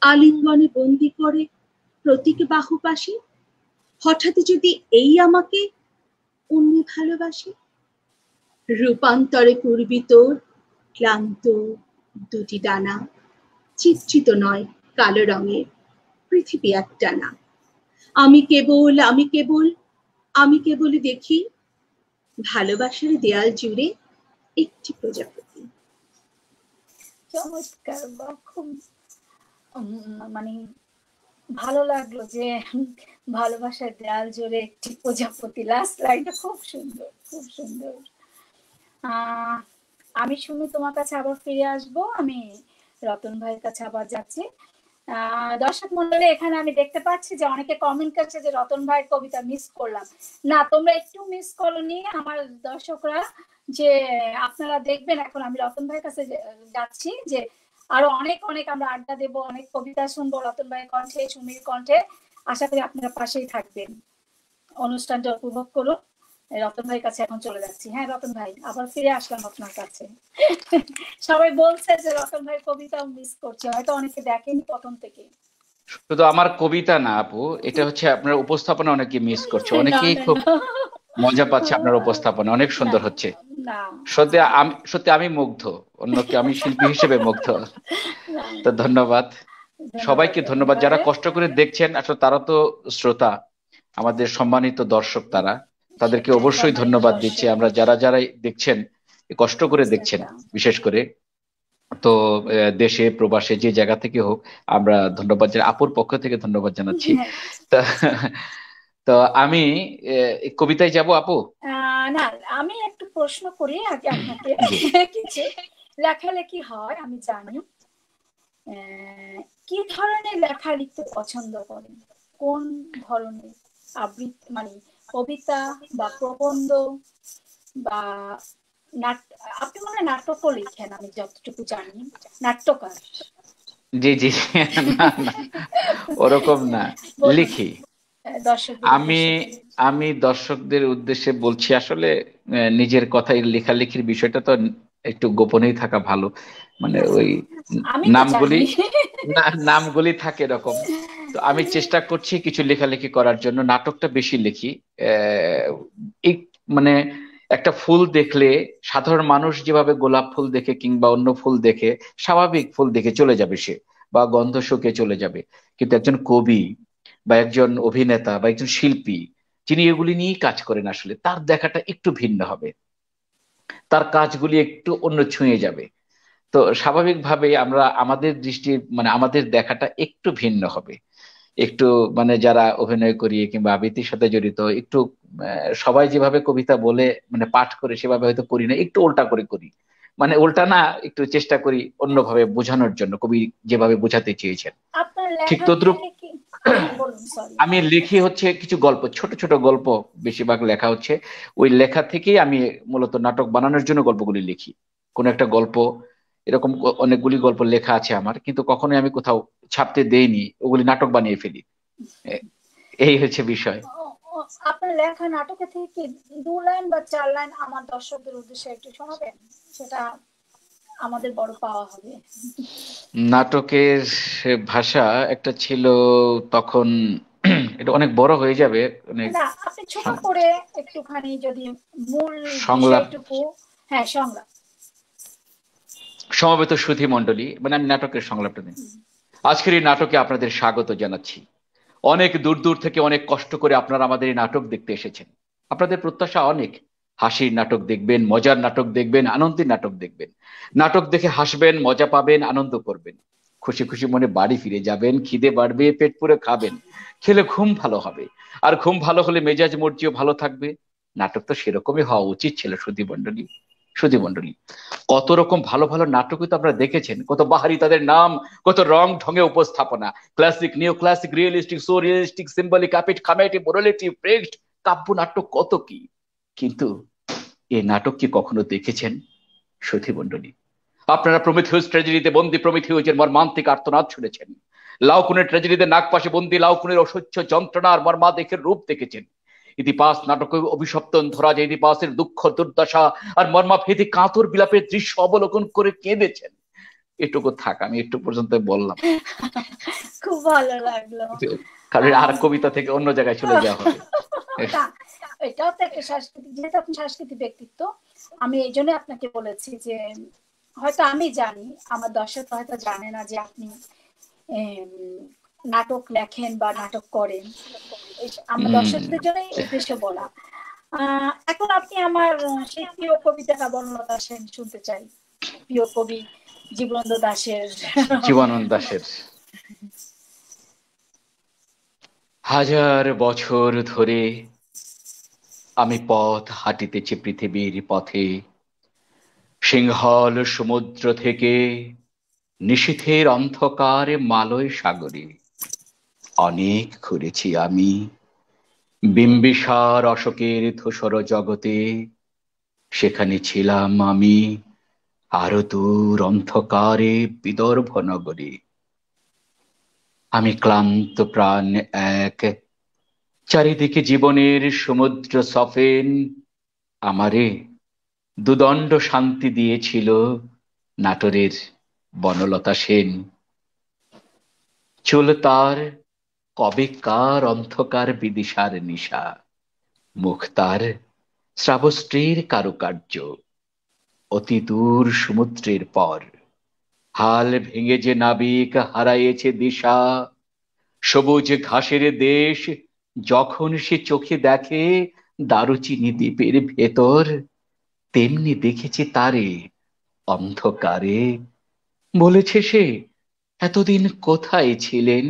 আলিঙ্গনে বন্দি করে প্রতীক বাহু পাশে, হঠাৎ যদি এই আমাকে অন্য ভালোবাসে। রূপান্তরে পূর্বী তোর ক্লান্ত দুটি ডানা, চিত্রিত নয় কালো রঙের পৃথিবী একটানা। আমি কেবল দেখি ভালোবাসার দেয়াল জুড়ে একটি প্রজাপতি। চমৎকার, খুব মানে ভালো লাগলো যে ভালোবাসার দেয়াল জুড়ে একটি প্রজাপতি, লাস্ট লাইনটা খুব সুন্দর, খুব সুন্দর। আমি শুনি তোমার কাছে আবার ফিরে আসবো, আমি রতন ভাইয়ের কাছে আবার যাচ্ছি। দর্শক মন্ডলী, এখানে আমি দেখতে পাচ্ছি যে অনেকে কমেন্ট করছে যে রতন ভাইয়ের কবিতা মিস করলাম। না, তোমরা একটু মিস করোনি আমার দর্শকরা, যে আপনারা দেখবেন এখন আমি রতন ভাইয়ের কাছে যাচ্ছি, যে আরো অনেক অনেক আমরা আড্ডা দেবো, অনেক কবিতা শুনবো রতন ভাইয়ের কণ্ঠে, সুমির কণ্ঠে। আশা করি আপনারা পাশেই থাকবেন, অনুষ্ঠানটা উপভোগ করুন। রতন ভাইয়ের কাছে এখন চলে যাচ্ছি। হ্যাঁ রতন ভাই, আবার ফিরে আসলাম আপনার কাছে। সবাই বলছে যে রতন ভাই কবিতাও মিস করছে, হয়তো অনেকে দেখেনি প্রথম থেকে। শুধু আমার কবিতা না আপু, এটা হচ্ছে আপনার উপস্থাপনা অনেকে মিস করছে, অনেকেই খুব মজা পাচ্ছে আপনার উপস্থাপনা, অনেক সুন্দর হচ্ছে। সত্যি আমি মুগ্ধ, অন্যকে আমি শিল্পী হিসেবে মুগ্ধ। তো ধন্যবাদ সবাইকে, ধন্যবাদ যারা কষ্ট করে দেখছেন। আসলে তারা তো শ্রোতা, আমাদের সম্মানিত দর্শক, তাদেরকে অবশ্যই ধন্যবাদ দিচ্ছি আমরা। যারা দেখছেন, কষ্ট করে দেখছেন বিশেষ করে, তো দেশে প্রবাসে যে জায়গা থেকে হোক, আমরা ধন্যবাদ আপুর পক্ষ থেকে ধন্যবাদ জানাচ্ছি। তো আমি কবিতায় যাব আপু। না, আমি একটু প্রশ্ন করি আগে আপনাকে। কিছু লেখালেখি হয় আমি জানি, কি ধরনের লেখা লিখতে পছন্দ করেন? কোন ধরনের আবৃত্তি, মানে কবিতা বা প্রবন্ধ বা আপনি মনে নাটকও লিখেন আমি যতটুকু জানি, নাট্যকার? জি জি, না না ওরকম না, লিখি। আমি দর্শকদের উদ্দেশ্যে বলছি, আসলে নিজের কথাই লেখালেখির বিষয়টা তো একটু গোপনেই থাকা ভালো, মানে ওই নামগুলি থাকে এরকম। তো আমি চেষ্টা করছি কিছু লেখালেখি করার জন্য, নাটকটা বেশি লিখি। মানে একটা ফুল দেখলে সাধারণ মানুষ যেভাবে গোলাপ ফুল দেখে কিংবা অন্য ফুল দেখে স্বাভাবিক ফুল দেখে চলে যাবে সে, বা গন্ধ শুকে চলে যাবে, কিন্তু একজন কবি বা একজন অভিনেতা বা একজন শিল্পী যিনি এগুলি নিয়েই কাজ করেন, আসলে তার দেখাটা একটু ভিন্ন হবে, তার কাজগুলি একটু অন্য ছুঁয়ে যাবে। তো স্বাভাবিকভাবে আমাদের দৃষ্টি, মানে আমাদের দেখাটা একটু ভিন্ন হবে, একটু মানে যারা অভিনয় করি কিংবা আবৃত্তির সাথে জড়িত, একটু সবাই যেভাবে কবিতা বলে মানে পাঠ করে সেভাবে হয়তো করি না, একটু উল্টা করে করি। মানে উল্টা না, একটু চেষ্টা করি অন্যভাবে বোঝানোর জন্য, কবি যেভাবে বোঝাতে চেয়েছেন ঠিক তদ্রুপ। আমি লিখি হচ্ছে কিছু গল্প, ছোট ছোট গল্প বেশিরভাগ লেখা হচ্ছে। ওই লেখা থেকেই আমি মূলত নাটক বানানোর জন্য গল্পগুলি লিখি। কোন একটা গল্প, এরকম অনেকগুলি গল্প লেখা আছে আমার, কিন্তু কখনোই আমি কোথাও ছাপতে দেইনি, ওগুলি নাটক বানিয়ে ফেলি। এই হচ্ছে বিষয়। আপনার লেখা নাটকে থেকে কি 2 লাইন বা 4 লাইন আমার দর্শকদের উদ্দেশ্যে একটু শোনাবেন? সেটা আমাদের বড় পাওয়া হবে। নাটকের ভাষা একটা ছিল তখন, এটা অনেক বড় হয়ে যাবে, না আপনি ছোট করে একটুখানি যদি মূল সংলাপ বিষয়টুকু হ্যাঁ, সংলাপ। সমবেত সুধী মণ্ডলী, মানে আমি নাটকের সংলাপটা দিই। আজকের এই নাটকে আপনাদের স্বাগত জানাচ্ছি। অনেক দূর দূর থেকে অনেক কষ্ট করে আপনারা আমাদের এই নাটক দেখতে এসেছেন। আপনাদের প্রত্যাশা অনেক, হাসির নাটক দেখবেন, মজার নাটক দেখবেন, আনন্দের নাটক দেখবেন। নাটক দেখে হাসবেন, মজা পাবেন, আনন্দ করবেন, খুশি খুশি মনে বাড়ি ফিরে যাবেন, খিদে বাড়বে, পেট পুরে খাবেন, খেলে ঘুম ভালো হবে, আর ঘুম ভালো হলে মেজাজ মর্জিও ভালো থাকবে। নাটক তো সেরকমই হওয়া উচিত ছিল সুধী মণ্ডলী। সুধী মণ্ডলী, কত রকম ভালো ভালো নাটকই তো আপনারা দেখেছেন, কত বাহারি তাদের নাম, কত রং ঢঙে উপস্থাপনা, classic, neo classic, realistic, surrealistic, symbolic, অ্যাপিট, কমেডি, মোরালিটি, প্রেক্সড, কাব্য নাটক কত কি। কিন্তু এই নাটক কি কখনো দেখেছেন সুধী মণ্ডলী? আপনারা প্রমিথিউস ট্র্যাজেডিতে বন্দি প্রমিথিউসের মর্মান্তিক আর্তনাদ শুনেছেন, লাউকুনের ট্র্যাজেডিতে নাগপাশে বন্দি লাউকুনের অসহ্য যন্ত্রণার মর্মান্তিকের রূপ দেখেছেন। ইতিপাস নাটকে অভিশপ্ত ধরা যে ইতিপাসের দুঃখ দুর্দশা আর মর্মাভেদী কাতর বিলাপের দৃশ্য অবলোকন করে কেঁদেছেন। এটুকু থাক, আমি একটু পর্যন্ত বললাম, খুব ভালো লাগলো। কারণ আর কবিতা থেকে অন্য জায়গায় চলে যাওয়া হবে। এটাও তো একটা সাংস্কৃতিক, যেহেতু আপনি সাংস্কৃতিক ব্যক্তিত্ব, আমি এই জন্য আপনাকে বলেছি যে হয়তো আমি জানি, আমার দর্শক হয়তো জানে না যে আপনি নাটক লেখেন বা নাটক করেন। আমার দর্শকদের জন্য উদ্দেশ্য বলা। এখন আপনি আমার সেই প্রিয় কবিতাটা বনলতা সেন শুনতে চাই, প্রিয় কবি জীবনানন্দ দাশের। জীবনানন্দ দাশের হাজার বছর ধরে আমি পথ হাঁটিতেছি পৃথিবীর পথে, সিংহল সমুদ্র থেকে নিশীথের অন্ধকার মালয় সাগরে। অনেক ঘুরেছি আমি বিম্বিসার অশোকের ধূসর জগতে, সেখানে ছিলাম আমি আরো দূর অন্ধকারে বিদর্ভ নগরে। আমি ক্লান্ত প্রাণ এক, চারিদিকে জীবনের সমুদ্র সফেন, আমারে দুদণ্ড শান্তি দিয়েছিল নাটোরের বনলতা সেন। চুল তার কবেকার অন্ধকার বিদিশার নিশা, মুখ তার শ্রাবস্ত্রীর কারুকার্য, অতি দূর সমুদ্রের পর। হাল ভেঙে যে নাবিক হারাইয়েছে দিশা, সবুজ ঘাসের দেশ যখন সে চোখে দেখে দারুচিনি দ্বীপের ভেতর, তেমনি দেখেছে তারে অন্ধকারে। বলেছে সে, এতদিন কোথায় ছিলেন?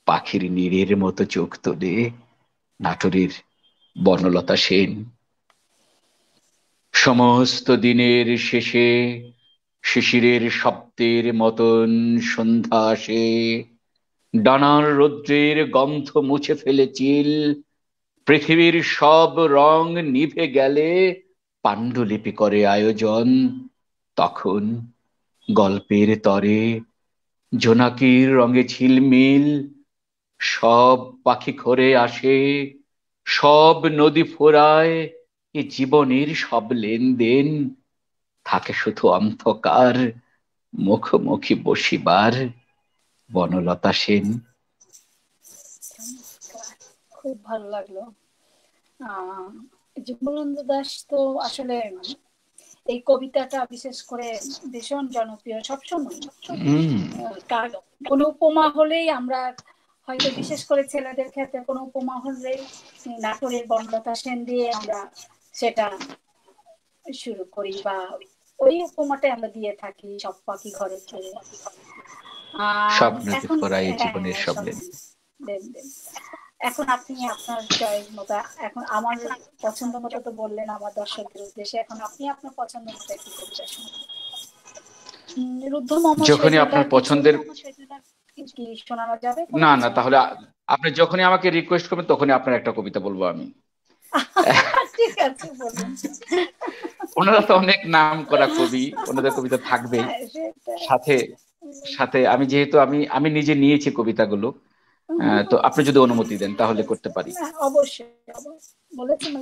পাখির নীড়ের মতো চোখ তোলে নাটোরের বনলতা সেন। সমস্ত দিনের শেষে শিশিরের শব্দের মতন সন্ধ্যা আসে, ডানার রৌদ্রের গন্ধ মুছে ফেলে চিল, পৃথিবীর সব রং নিভে গেলে পাণ্ডুলিপি করে আয়োজন। তখন গল্পের তরে জোনাকির রঙে ঝিলমিল, সব পাখি ঘরে আসে, সব নদী ফোরায়, এ জীবনের সব লেনদেন, থাকে শুধু অন্ধকার মুখোমুখি বসিবার। বনলতা সেন। খুব ভালো লাগলো। জীবনানন্দ দাশ তো আসলে এই কবিতাটা বিশেষ করে ভীষণ জনপ্রিয় সবসময়। কোনো উপমা হলেই আমরা হয়তো, বিশেষ করে ছেলেদের ক্ষেত্রে কোনো উপমা হলেই নাটোরের বনলতা সেন দিয়ে আমরা সেটা শুরু করি, বা ওই উপমাটাই আমরা দিয়ে থাকি, সব পাখি ঘরে ফিরে। এখন জীবনের সব এখন আপনি আপনার চয়েস মতো, এখন আমার পছন্দ মতো তো বললেন আমার দর্শকদের উদ্দেশ্যে, এখন আপনি আপনার পছন্দ মতো একটি কবিতা শুনবেন। রুদ্ধ মোহাম্মদ যখনই আপনার পছন্দের কি শোনানো যাবে? না না, তাহলে আপনি যখনই আমাকে রিকোয়েস্ট করবেন তখনই আপনার একটা কবিতা বলবো আমি। ঠিক আছে, বলুন। ওনারা তো অনেক নাম করা কবি, ওনাদের কবিতা থাকবেই। সাথে সাথে আমি যেহেতু আমি নিজে নিয়েছি কবিতাগুলো, তো আপনি যদি অনুমতি দেন তাহলে করতে পারি। অবশ্যই বলেছেন।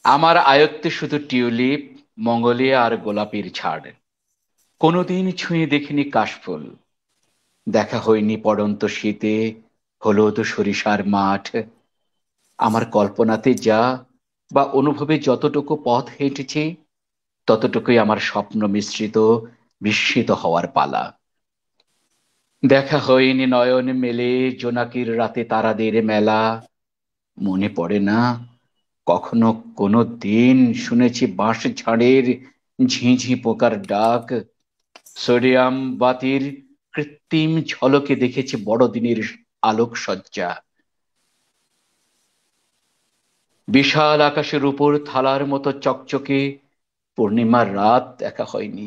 আমার আয়ত্তে শুধু টিউলিপ, মঙ্গলিয়া আর গোলাপির ঝাড়, কোনোদিন ছুঁয়ে দেখিনি কাশফুল, দেখা হয়নি পড়ন্ত শীতে হলুদ সরিষার মাঠ। আমার কল্পনাতে যা বা অনুভবে যতটুকু পথ হেঁটেছি ততটুকুই আমার স্বপ্ন মিশ্রিত বিস্মিত হওয়ার পালা। দেখা হয়নি নয়ন মেলে জোনাকির রাতে তারাদের মেলা, মনে পড়ে না কখনো কোনো দিন শুনেছি বাঁশ ঝাড়ের ঝিঁঝি পোকার ডাক, সোডিয়াম বাতির কৃত্রিম ঝলকে দেখেছি বড়দিনের আলোকসজ্জা। বিশাল আকাশের উপর থালার মতো চকচকে পূর্ণিমার রাত দেখা হয়নি।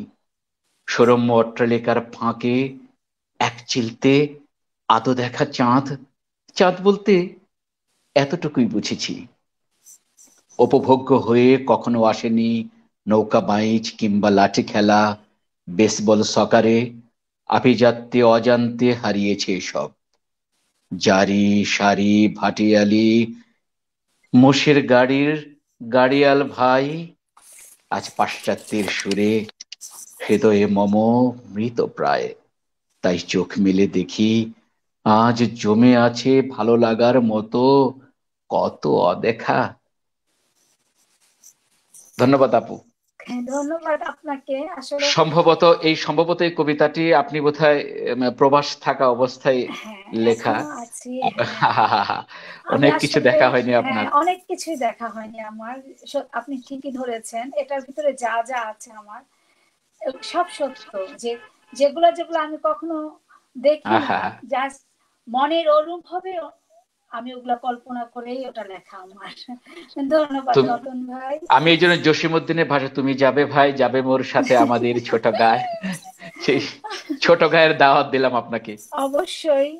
সৌরম্য অট্টালিকার ফাঁকে এক চিলতে আদো দেখা চাঁদ, চাঁদ বলতে এতটুকুই বুঝেছি। উপভোগ্য হয়ে কখনো আসেনি নৌকা বাইচ কিংবা লাঠি খেলা, বেসবল সকারে আভিজাত্যে অজান্তে হারিয়েছে এসব। জারি সারি ভাটিয়ালি মোষের গাড়ির গাড়িয়াল ভাই আজ পাশ্চাত্যের সুরে হৃদয়ে মম মৃত প্রায়। তাই চোখ মেলে দেখি আজ জমে আছে ভালো লাগার মতো কত অদেখা। ধন্যবাদ আপু। হ্যাঁ, ধন্যবাদ আপনাকে। আসলে সম্ভবত এই কবিতাটি আপনি বোধহয় প্রবাস থাকা অবস্থায় হ্যাঁ, লেখা। এখনো আছি। হ্যাঁ, আমি অনেক কিছু আসলে দেখা হয়নি হ্যাঁ আপনার। অনেক কিছুই দেখা হয়নি আমার। আপনি ঠিকই ধরেছেন, এটার ভিতরে যা যা আছে আমার সব সত্য। যে যেগুলো যেগুলো আমি কখনো দেখিনি, আহা, জাস্ট মনের অনুভবে আমি ওগুলা কল্পনা করেই ওটা লেখা আমার। ধন্যবাদ তুমি রতন ভাই। আমি এই জন্য জসিমউদ্দিনের ভাষা তুমি যাবে ভাই যাবে মোর সাথে আমাদের ছোট গায়ে, সেই ছোট গায়ের দাওয়াত দিলাম আপনাকে। অবশ্যই,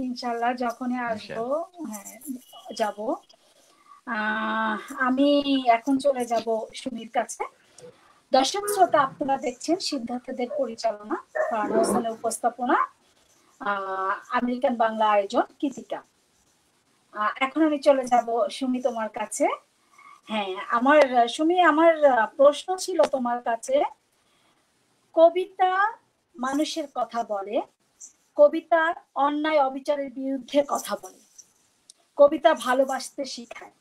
ইনশাল্লাহ যখনই আসবো, ইনশাআল্লাহ। হ্যাঁ যাব। আমি এখন চলে যাব সুমির কাছে। দর্শক শ্রোতা, আপনারা দেখছেন সিদ্ধার্থদের পরিচালনা, ফারহান হোসেনের উপস্থাপনা, আমেরিকান বাংলা আয়োজন কৃতিকা। এখন আমি চলে যাব সুমি তোমার কাছে। হ্যাঁ, সুমি, আমার প্রশ্ন ছিল তোমার কাছে। কবিতা মানুষের কথা বলে, কবিতা অন্যায় অবিচারের বিরুদ্ধে কথা বলে, কবিতা ভালোবাসতে শেখায়।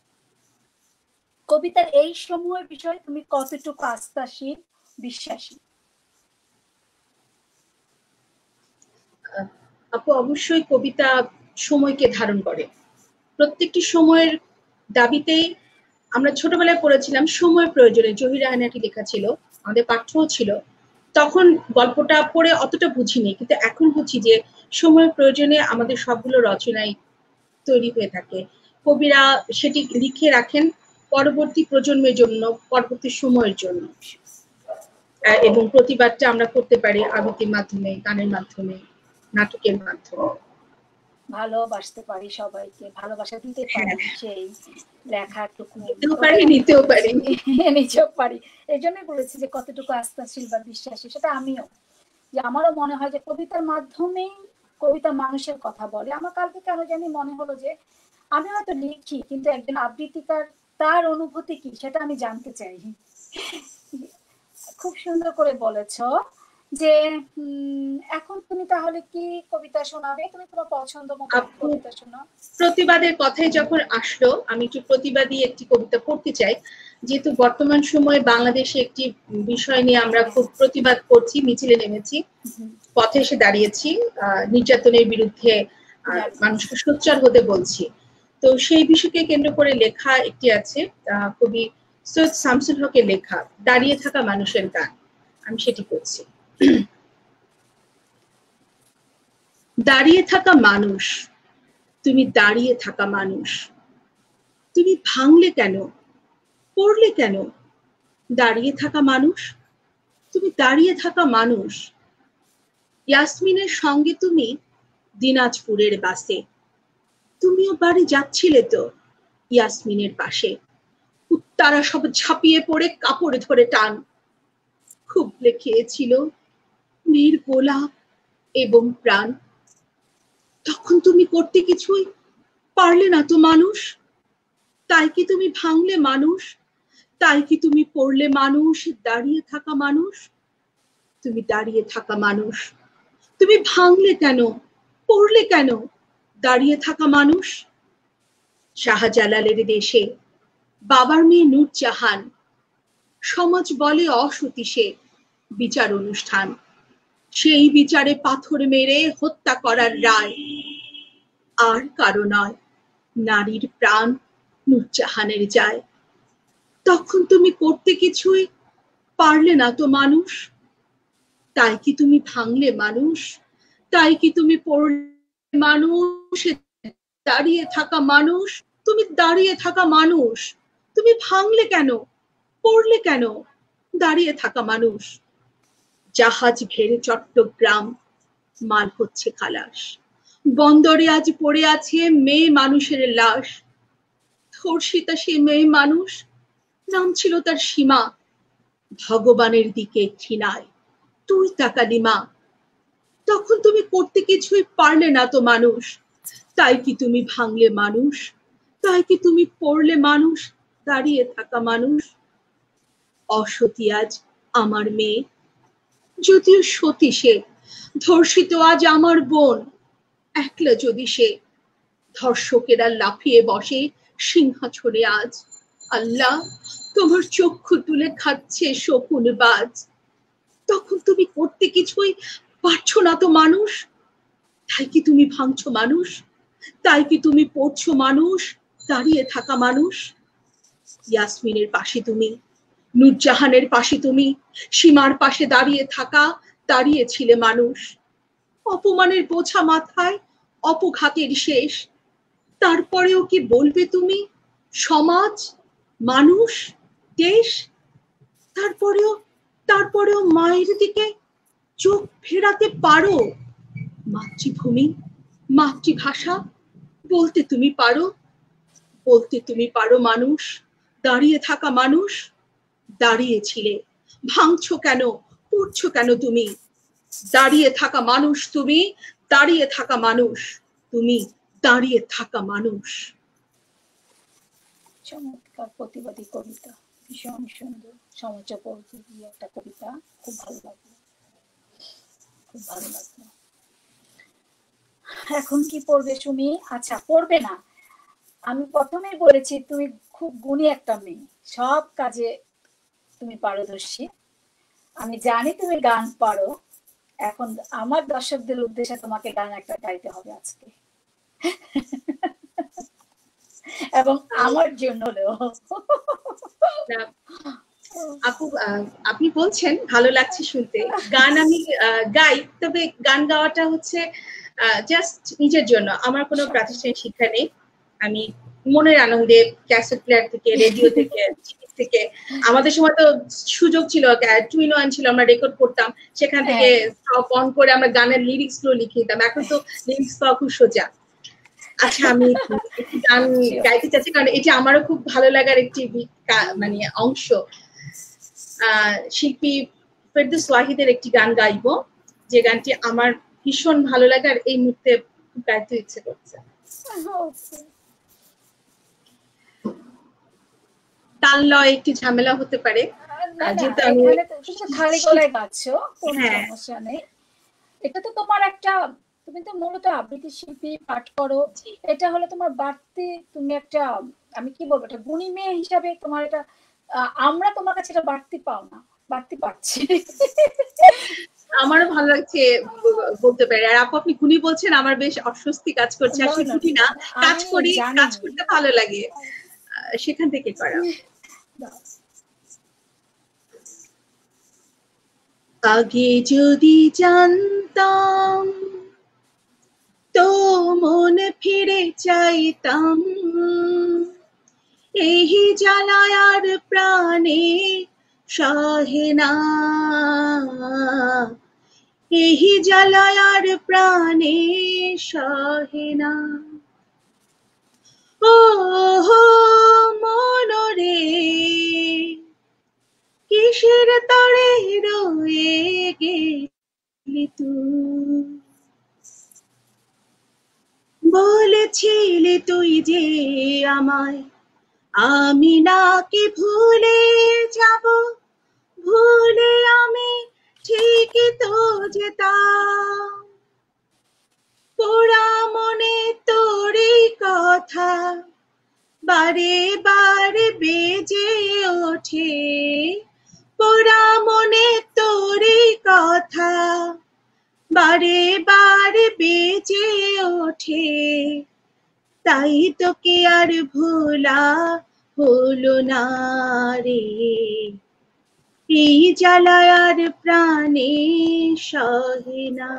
কবিতার এই সমূহ বিষয়ে তুমি কতটুকু আস্থাশীল, বিশ্বাসী? আপু, অবশ্যই কবিতা সময়কে ধারণ করে। প্রত্যেকটি সময়ের দাবিতেই আমরা ছোটবেলায় পড়েছিলাম সময় প্রয়োজনে, জহির রায়হানাটি লেখা ছিল, আমাদের পাঠ্যও ছিল। তখন গল্পটা পড়ে অতটা বুঝিনি, কিন্তু এখন বুঝি যে সময় প্রয়োজনে আমাদের সবগুলো রচনাই তৈরি হয়ে থাকে। কবিরা সেটি লিখে রাখেন পরবর্তী প্রজন্মের জন্য, পরবর্তী সময়ের জন্য, এবং প্রতিবাদটা আমরা করতে পারি আবৃত্তির মাধ্যমে, গানের মাধ্যমে, নাটকের মাধ্যমে। ভালোবাসতে পারি, সবাইকে ভালোবাসা দিতে পারি, সেই লেখাটুকু নিতেও পারি। নিজেও পারি। এই জন্যই বলেছি যে কতটুকু আস্থাশীল বা বিশ্বাসী, সেটা আমিও। যে আমারও মনে হয় যে কবিতার মাধ্যমেই কবিতা মানুষের কথা বলে। আমার কালকে কেন জানি মনে হলো যে আমি হয়তো লিখি, কিন্তু একজন আবৃত্তিকার তার অনুভূতি কি সেটা আমি জানতে চাই। খুব সুন্দর করে বলেছ। যে এখন তুমি তাহলে কি কবিতা শোনাবে? তুমি তোমার পছন্দ মতো কবিতা শোনাও। প্রতিবাদের কথাই যখন আসলো, আমি একটু প্রতিবাদী একটি কবিতা পড়তে চাই। যেহেতু বর্তমান সময়ে বাংলাদেশে একটি বিষয় নিয়ে আমরা খুব প্রতিবাদ করছি, মিছিলে নেমেছি, পথে এসে দাঁড়িয়েছি, নির্যাতনের বিরুদ্ধে মানুষকে সোচ্চার হতে বলছি। তো সেই বিষয়কে কেন্দ্র করে লেখা একটি আছে, কবি সৈয়দ শামসুল হকের লেখা দাঁড়িয়ে থাকা মানুষের গান। আমি সেটি করছি। দাঁড়িয়ে থাকা মানুষ, তুমি দাঁড়িয়ে থাকা মানুষ, তুমি ভাঙলে কেন, পড়লে কেন? দাঁড়িয়ে থাকা মানুষ, তুমি দাঁড়িয়ে থাকা মানুষ। ইয়াসমিনের সঙ্গে তুমি দিনাজপুরের বাসে, তুমিও বাড়ি যাচ্ছিলে তো ইয়াসমিনের পাশে। তারা সব ঝাঁপিয়ে পড়ে কাপড়ে ধরে টান, খুবলে খেয়েছিল নির্গোলাপ এবং প্রাণ। তখন তুমি করতে কিছুই পারলে না তো মানুষ, তাই কি তুমি ভাঙলে মানুষ, তাই কি তুমি পড়লে মানুষ? দাঁড়িয়ে থাকা মানুষ, তুমি দাঁড়িয়ে থাকা মানুষ, তুমি ভাঙলে কেন, পড়লে কেন? দাঁড়িয়ে থাকা মানুষ। শাহজালালের দেশে বাবার মেয়ে নূরজাহান, সমাজ বলে অসতী সে, বিচার অনুষ্ঠান, সেই বিচারে পাথর মেরে হত্যা করার রায়, আর কারো নয়, নারীর প্রাণ নূরজাহানের যায়। তখন তুমি করতে কিছুই পারলে না তো মানুষ, তাই কি তুমি ভাঙলে মানুষ, তাই কি তুমি পড়লে মানুষ, দাঁড়িয়ে থাকা মানুষ, তুমি দাঁড়িয়ে থাকা মানুষ, তুমি ভাঙলে কেন, পড়লে কেন, দাঁড়িয়ে থাকা মানুষ। জাহাজ ভেড়ে চট্টগ্রাম, মাল হচ্ছে খালাস, বন্দরে আজ পড়ে আছে মেয়ে মানুষের লাশ। ধর্ষিতা সে মেয়ে মানুষ, নাম ছিল তার সীমা, ভগবানের দিকে ঘৃণায় তুই তাকালি মা। তখন তুমি করতে কিছুই পারলে না তো মানুষ, তাই কি তুমি ভাঙলে মানুষ, তাই কি তুমি পড়লে মানুষ, দাঁড়িয়ে থাকা মানুষ। অসতী আজ আমার মেয়ে, যদিও সতী সে, ধর্ষিত আজ আমার বোন, একলা যদি সে। ধর্ষকেরা লাফিয়ে বসে সিংহাসনে আজ, আল্লাহ তোমার চক্ষু তুলে খাচ্ছে শকুন বাজ। তখন তুমি করতে কিছুই পারছো না তো মানুষ, তাই কি তুমি ভাঙছো মানুষ, তাই কি তুমি পড়ছো মানুষ, দাঁড়িয়ে থাকা মানুষ। ইয়াসমিনের পাশে তুমি, নূরজাহানের পাশে তুমি, সীমার পাশে দাঁড়িয়ে থাকা, দাঁড়িয়েছিলে মানুষ। অপমানের বোঝা মাথায়, অপঘাতের শেষ, তারপরেও কি বলবে তুমি সমাজ, মানুষ, দেশ। তারপরেও তারপরেও মায়ের দিকে চোখ ফেরাতে পারো। মাতৃভূমি, মাতৃভাষা বলতে তুমি পারো, বলতে তুমি পারো মানুষ, দাঁড়িয়ে থাকা মানুষ। দাঁড়িয়েছিলে, ভাঙছো কেন, পড়ছো কেন তুমি, দাঁড়িয়ে থাকা মানুষ তুমি, দাঁড়িয়ে থাকা মানুষ তুমি, দাঁড়িয়ে থাকা মানুষ। চমৎকার প্রতিবাদী কবিতা, ভীষণ সুন্দর, সমাজোপযোগী একটা কবিতা, খুব ভালো লাগলো, খুব ভালো লাগলো। এখন কি পড়বে সুমি? আচ্ছা, পড়বে না, আমি প্রথমেই বলেছি তুমি খুব গুণী একটা মেয়ে, সব কাজে তুমি পারদর্শী, আমি জানি তুমি গান পারো। এখন আমার দর্শকদের উদ্দেশ্যে তোমাকে গান একটা গাইতে হবে আজকে, এবং আমার জন্য হলেও। আপু, আপনি বলছেন ভালো লাগছে শুনতে, গান আমি গাই, তবে গান গাওয়াটা হচ্ছে জাস্ট নিজের জন্য, আমার কোনো প্রাতিষ্ঠানিক শিক্ষা নেই। আমি মনের আনন্দে ক্যাসেট প্লেয়ার থেকে, রেডিও থেকে, থেকে, আমাদের সময় তো সুযোগ ছিল, 2-in-1 ছিল, আমরা রেকর্ড করতাম, সেখান থেকে স্টপ অন করে আমরা গানের লিরিক্স গুলো লিখে দিতাম। এখন তো লিরিক্স পাওয়া খুব সোজা। আচ্ছা, আমি একটি গান গাইতে চাচ্ছি, কারণ এটি আমারও খুব ভালো লাগার একটি মানে অংশ। শিল্পী ফেরদৌস ওয়াহিদের একটি গান গাইবো, যে গানটি আমার ভীষণ ভালো লাগে আর এই মুহূর্তে গাইতে ইচ্ছে করছে। তাল লয় একটি ঝামেলা হতে পারে, যেহেতু আমি খালি গলায় গাচ্ছো, কোনো সমস্যা নেই। এটা তো তোমার একটা, তুমি তো মূলত আবৃত্তি শিল্পী, পাঠ করো, এটা হলো তোমার বাড়তি, তুমি একটা, আমি কি বলবো, একটা গুণী মেয়ে হিসাবে তোমার এটা, আমরা তোমার কাছে এটা বাড়তি পাও না, বাড়তি পাচ্ছি। আমারও ভালো লাগছে বলতে পারি। আর আপু, আপনি গুণী বলছেন, আমার বেশ অস্বস্তি কাজ করছে, আসলে গুণী না, কাজ করি, কাজ করতে ভালো লাগে, সেখান থেকে করা। আগে যদি জানতাম তো মনে ফিরে চাইতাম, এই জ্বালায় আর প্রাণে সহে না, এই জ্বালায় আর প্রাণে সহে না। ও মনরে কিসের তরে রয়ে গেলি তুই, বলেছিলি তুই যে আমায়, আমি নাকি ভুলে যাব, ভুলে আমি ঠিকই তো যেতাম, পোড়া মনে তোরই কথা বারে বারে বেজে ওঠে পোড়া মনে তোরে কথা, বারে বারে বেজে ওঠে, তাই তোকে আর ভোলা হলো না রে। এই জ্বালায় আর প্রাণে সহে না,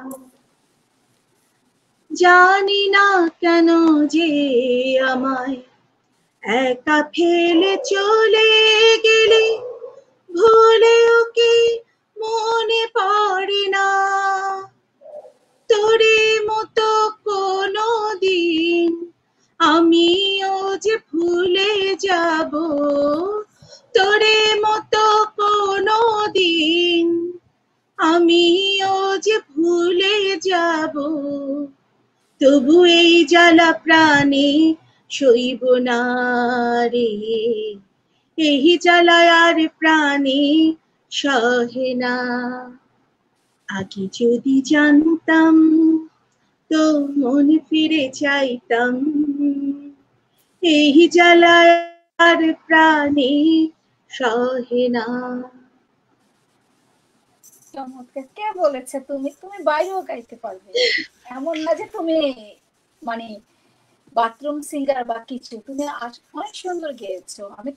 জানি না কেন যে আমায় একা ফেলে চলে গেলে, ভুলেও কি মনে পড়ে না তোরে মতো কোনো দিন আমিও যে ভুলে যাব, তোরে মতো কোনো দিন আমিও যে ভুলে যাব, তবু এই জ্বালা প্রাণে সইব না রে। এই জ্বালায় আর প্রাণে সহে না। আগে যদি জানতাম তো মনে ফিরে চাইতাম, এই জ্বালায় আর প্রাণে সহে না। চমৎকার। কে বলেছে তুমি তুমি বাইরেও গাইতে পারবে? এমন না যে তুমি মানে বাথরুম সিঙ্গার বা কিছু, তুমি অনেক সুন্দর গেয়েছো। আমি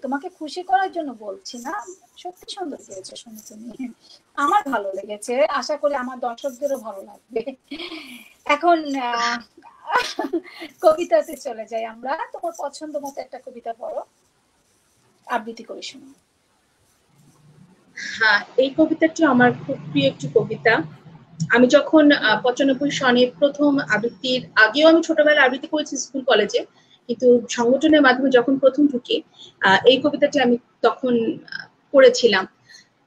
তোমাকে খুশি করার জন্য বলছি না, সত্যি সুন্দর গেয়েছো শুনে তুমি, আমার ভালো লেগেছে, আশা করি আমার দর্শকদেরও ভালো লাগবে। এখন কবিতাতে চলে যাই আমরা। তোমার পছন্দ মতো একটা কবিতা পড়ো, আবৃত্তি করে শোনো। হ্যাঁ, এই কবিতাটি আমার খুব প্রিয় একটি কবিতা। আমি যখন 95 সনে প্রথম আবৃত্তির, আগেও আমি ছোটবেলায় আবৃত্তি করেছি স্কুল কলেজে, কিন্তু সংগঠনের মাধ্যমে যখন প্রথম ঢুকি এই কবিতাটি আমি তখন করেছিলাম।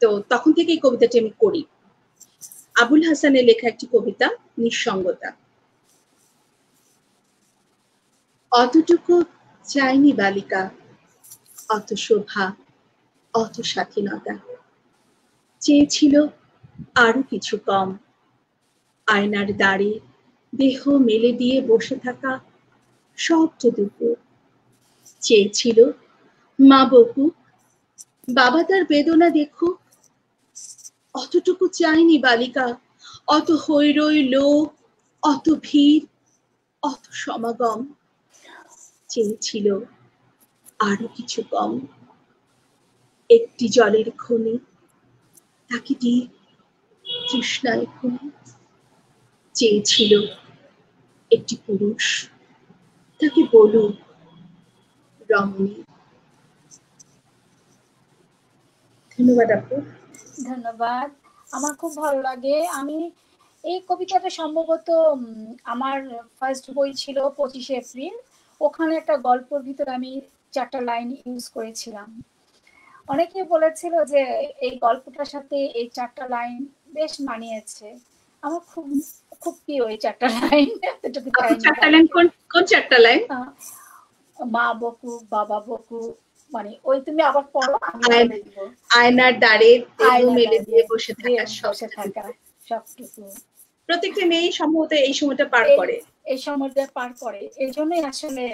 তো তখন থেকে এই কবিতাটি আমি করি। আবুল হাসানের লেখা একটি কবিতা, নিঃসঙ্গতা। অতটুকু চাইনি বালিকা, অত শোভা, অত স্বাধীনতা, চেয়েছিল আরো কিছু কম। আয়নার দাঁড়ে দেহ মেলে দিয়ে বসে থাকা শব্দটুকু, চেয়েছিল মা বকুক, বাবা তার বেদনা দেখুক। অতটুকু চাইনি বালিকা, অত হৈরৈ লোক, অত ভিড়, অত সমাগম, চেয়েছিল আরো কিছু কম। একটি জলের খনি, তাকে দিয়ে তৃষ্ণায় খুনি, চেয়েছিল একটি পুরুষ, তাকে বলুক রমণী। ধন্যবাদ আপু। ধন্যবাদ। আমার খুব ভালো লাগে। আমি এই কবিতাটা সম্ভবত আমার ফার্স্ট বই ছিল 25শে এপ্রিল, ওখানে একটা গল্পের ভিতরে আমি 4টা লাইন ইউজ করেছিলাম। অনেকে বলেছিল যে এই গল্পটার সাথে এই 4টা লাইন বেশ মানিয়েছে। আমার খুব খুব প্রিয় এই 4টা লাইন। এতটুকু চাই না। 4টা লাইন কোন 4টা লাইন? মা বকু, বাবা বকু, মানে ওই তুমি আবার পড়ো, আমি বলে দিব। আয়নার দাঁড়ে দেহ মেলে দিয়ে বসে থাকা সবটুকু। প্রত্যেকটা মেয়ে সম্ভবত এই সময়টা পার করে, এই সময়টা পার করে। এই জন্যই আসলে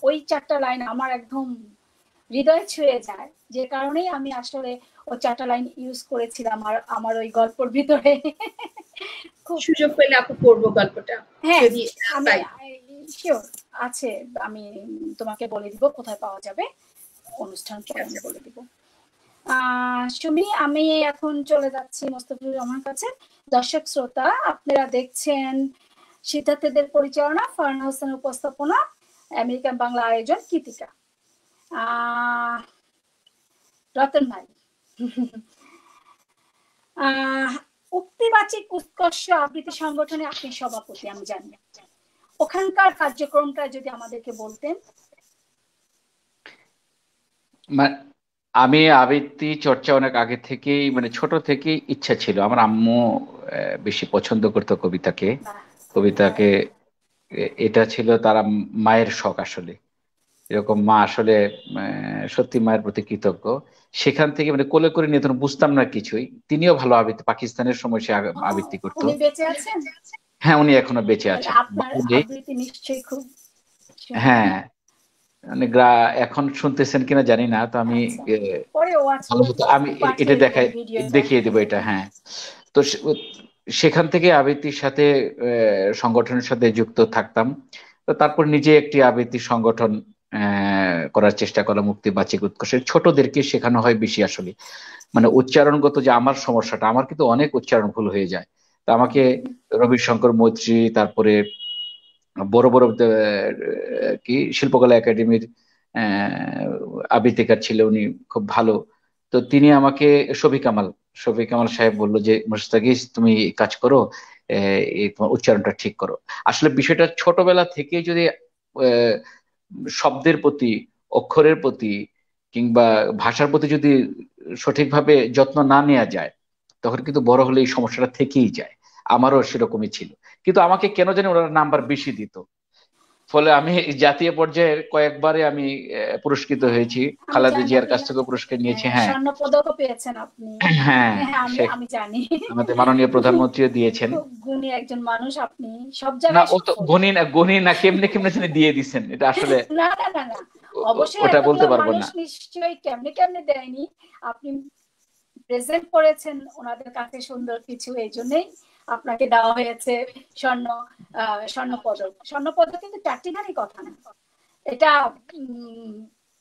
ওই 4টা লাইন আমার একদম হৃদয় ছুঁয়ে যায়, যে কারণেই আমি আসলে ওই 4টা লাইন ইউজ করেছিলাম আর আমার ওই গল্পের ভিতরে। খুব সুযোগ পেলে আপু পড়বো গল্পটা। হ্যাঁ, যদি শিওর আছে, আমি তোমাকে বলে দিব কোথায় পাওয়া যাবে, অনুষ্ঠান পরে আমি বলে দিব। সুমি, আমি এখন চলে যাচ্ছি মোস্তফিজুর রহমান কাছে। দর্শক শ্রোতা, আপনারা দেখছেন সিদ্ধার্থদের পরিচালনা, ফারহানা হোসেনের উপস্থাপনা, আমেরিকান বাংলা আয়োজন কৃতিকা। রতন ভাই, উক্তিবাচিক উৎকর্ষ আবৃত্তি সংগঠনে আপনি সভাপতি, আমি জানি, ওখানকার কার্যক্রমটা যদি আমাদেরকে বলতেন। আমি আবৃত্তি চর্চা অনেক আগে থেকেই, মানে ছোট থেকেই ইচ্ছা ছিল। আমার আম্মু বেশি পছন্দ করতো কবিতাকে, এটা ছিল তারা মায়ের শখ আসলে। এরকম মা আসলে সত্যি মায়ের প্রতি কৃতজ্ঞ। সেখান থেকে মানে কোলে করে নিয়ে তখন বুঝতাম না কিছুই। তিনিও ভালো আবৃত্তি, পাকিস্তানের সময় সে আবৃত্তি করতো। উনি বেঁচে আছেন? হ্যাঁ, উনি এখনো বেঁচে আছেন। আপনার আবৃত্তি নিশ্চয়ই খুব শুনি। হ্যাঁ, মানে এখন শুনতেছেন কিনা জানি না, তো আমি আচ্ছা, পরে ওয়াচ ভালো মতো আমি এটা পাঠিয়ে দেখাই, দিবেন ভিডিওটা। দেখিয়ে দেবো এটা। হ্যাঁ, তো সেখান থেকে আবৃত্তির সাথে সংগঠনের সাথে যুক্ত থাকতাম। তো তারপর নিজে একটি আবৃত্তি সংগঠন করার চেষ্টা করলাম, মুক্তি বাচিক উৎকর্ষের। ছোটদেরকে শেখানো হয় বেশি আসলে, মানে উচ্চারণগত যে আমার সমস্যাটা, আমার কিন্তু অনেক উচ্চারণ ভুল হয়ে যায়। তা আমাকে রবিশঙ্কর মৈত্রী, তারপরে বড় বড় কি শিল্পকলা একাডেমির আবৃত্তিকার ছিল, উনি খুব ভালো। তো তিনি আমাকে, শফি কামাল সাহেব বললো যে মুস্তাকিজ তুমি এই কাজ করো, এই তোমার উচ্চারণটা ঠিক করো। আসলে বিষয়টা ছোটবেলা থেকে যদি আহ, শব্দের প্রতি, অক্ষরের প্রতি, কিংবা ভাষার প্রতি যদি সঠিকভাবে যত্ন না নেওয়া যায়, তখন কিন্তু বড় হলে এই সমস্যাটা থেকেই যায়। আমারও সেরকমই ছিল, কিন্তু আমাকে কেন জানি ওরা নাম্বার বেশি দিত। ফলে আমি জাতীয় পর্যায়ের কয়েকবারে আমি পুরস্কৃত হয়েছি, আমি খালেদা জানি জিয়ার আপনি কাছ থেকে পুরস্কার নিয়েছি। হ্যাঁ, স্বর্ণ পদকও পেয়েছেন আপনি। হ্যাঁ, হ্যাঁ, আমি সে আমি জানি। আমাদের মাননীয় প্রধানমন্ত্রীও দিয়েছেন। খুব গুণী একজন মানুষ আপনি, সব না, জায়গায় ও তো সফল। গণি না, কেমনে কেমনে তিনি দিয়ে দিচ্ছেন এটা আসলে না না না না, অবশ্যই ওটা বলতে এতগুলো পারবো মানুষ না। নিশ্চয়ই কেমনে কেমনে দেয়নি। আপনি প্রেজেন্ট করেছেন ওনাদের কাছে সুন্দর কিছু, এই জন্যই আপনাকে দেওয়া হয়েছে স্বর্ণ স্বর্ণপদক। স্বর্ণপদক কিন্তু চারটিখানি কথা না, এটা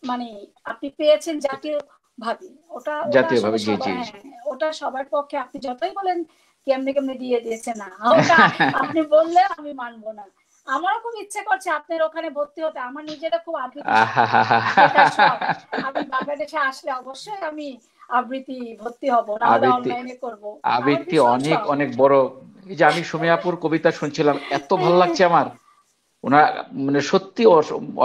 মানে আপনি পেয়েছেন জাতীয় ভাবে। ওটা ওটা আসলে জাতীয়ভাবে, জি জি। সবার, হ্যাঁ, ওটা সবার পক্ষে, আপনি যতই বলেন কেমনে কেমনে দিয়ে দিয়েছে, না ওটা আপনি বললে আমি মানবো না। আমারও খুব ইচ্ছে করছে আপনার ওখানে ভর্তি হতে, আমার নিজেরা খুব আবৃত্তি শেখার শখ। আমি বাংলাদেশে আসলে অবশ্যই আমি আবৃত্তি ভর্তি হব, না হলে আবৃত্তি অনলাইনে করব। আমার আবৃত্তি ভীষণ অনেক শখ। অনেক বড়। এই যে আমি সুমিয়াপুর কবিতা শুনছিলাম, এত ভালো লাগছে আমার। ওনার মানে সত্যি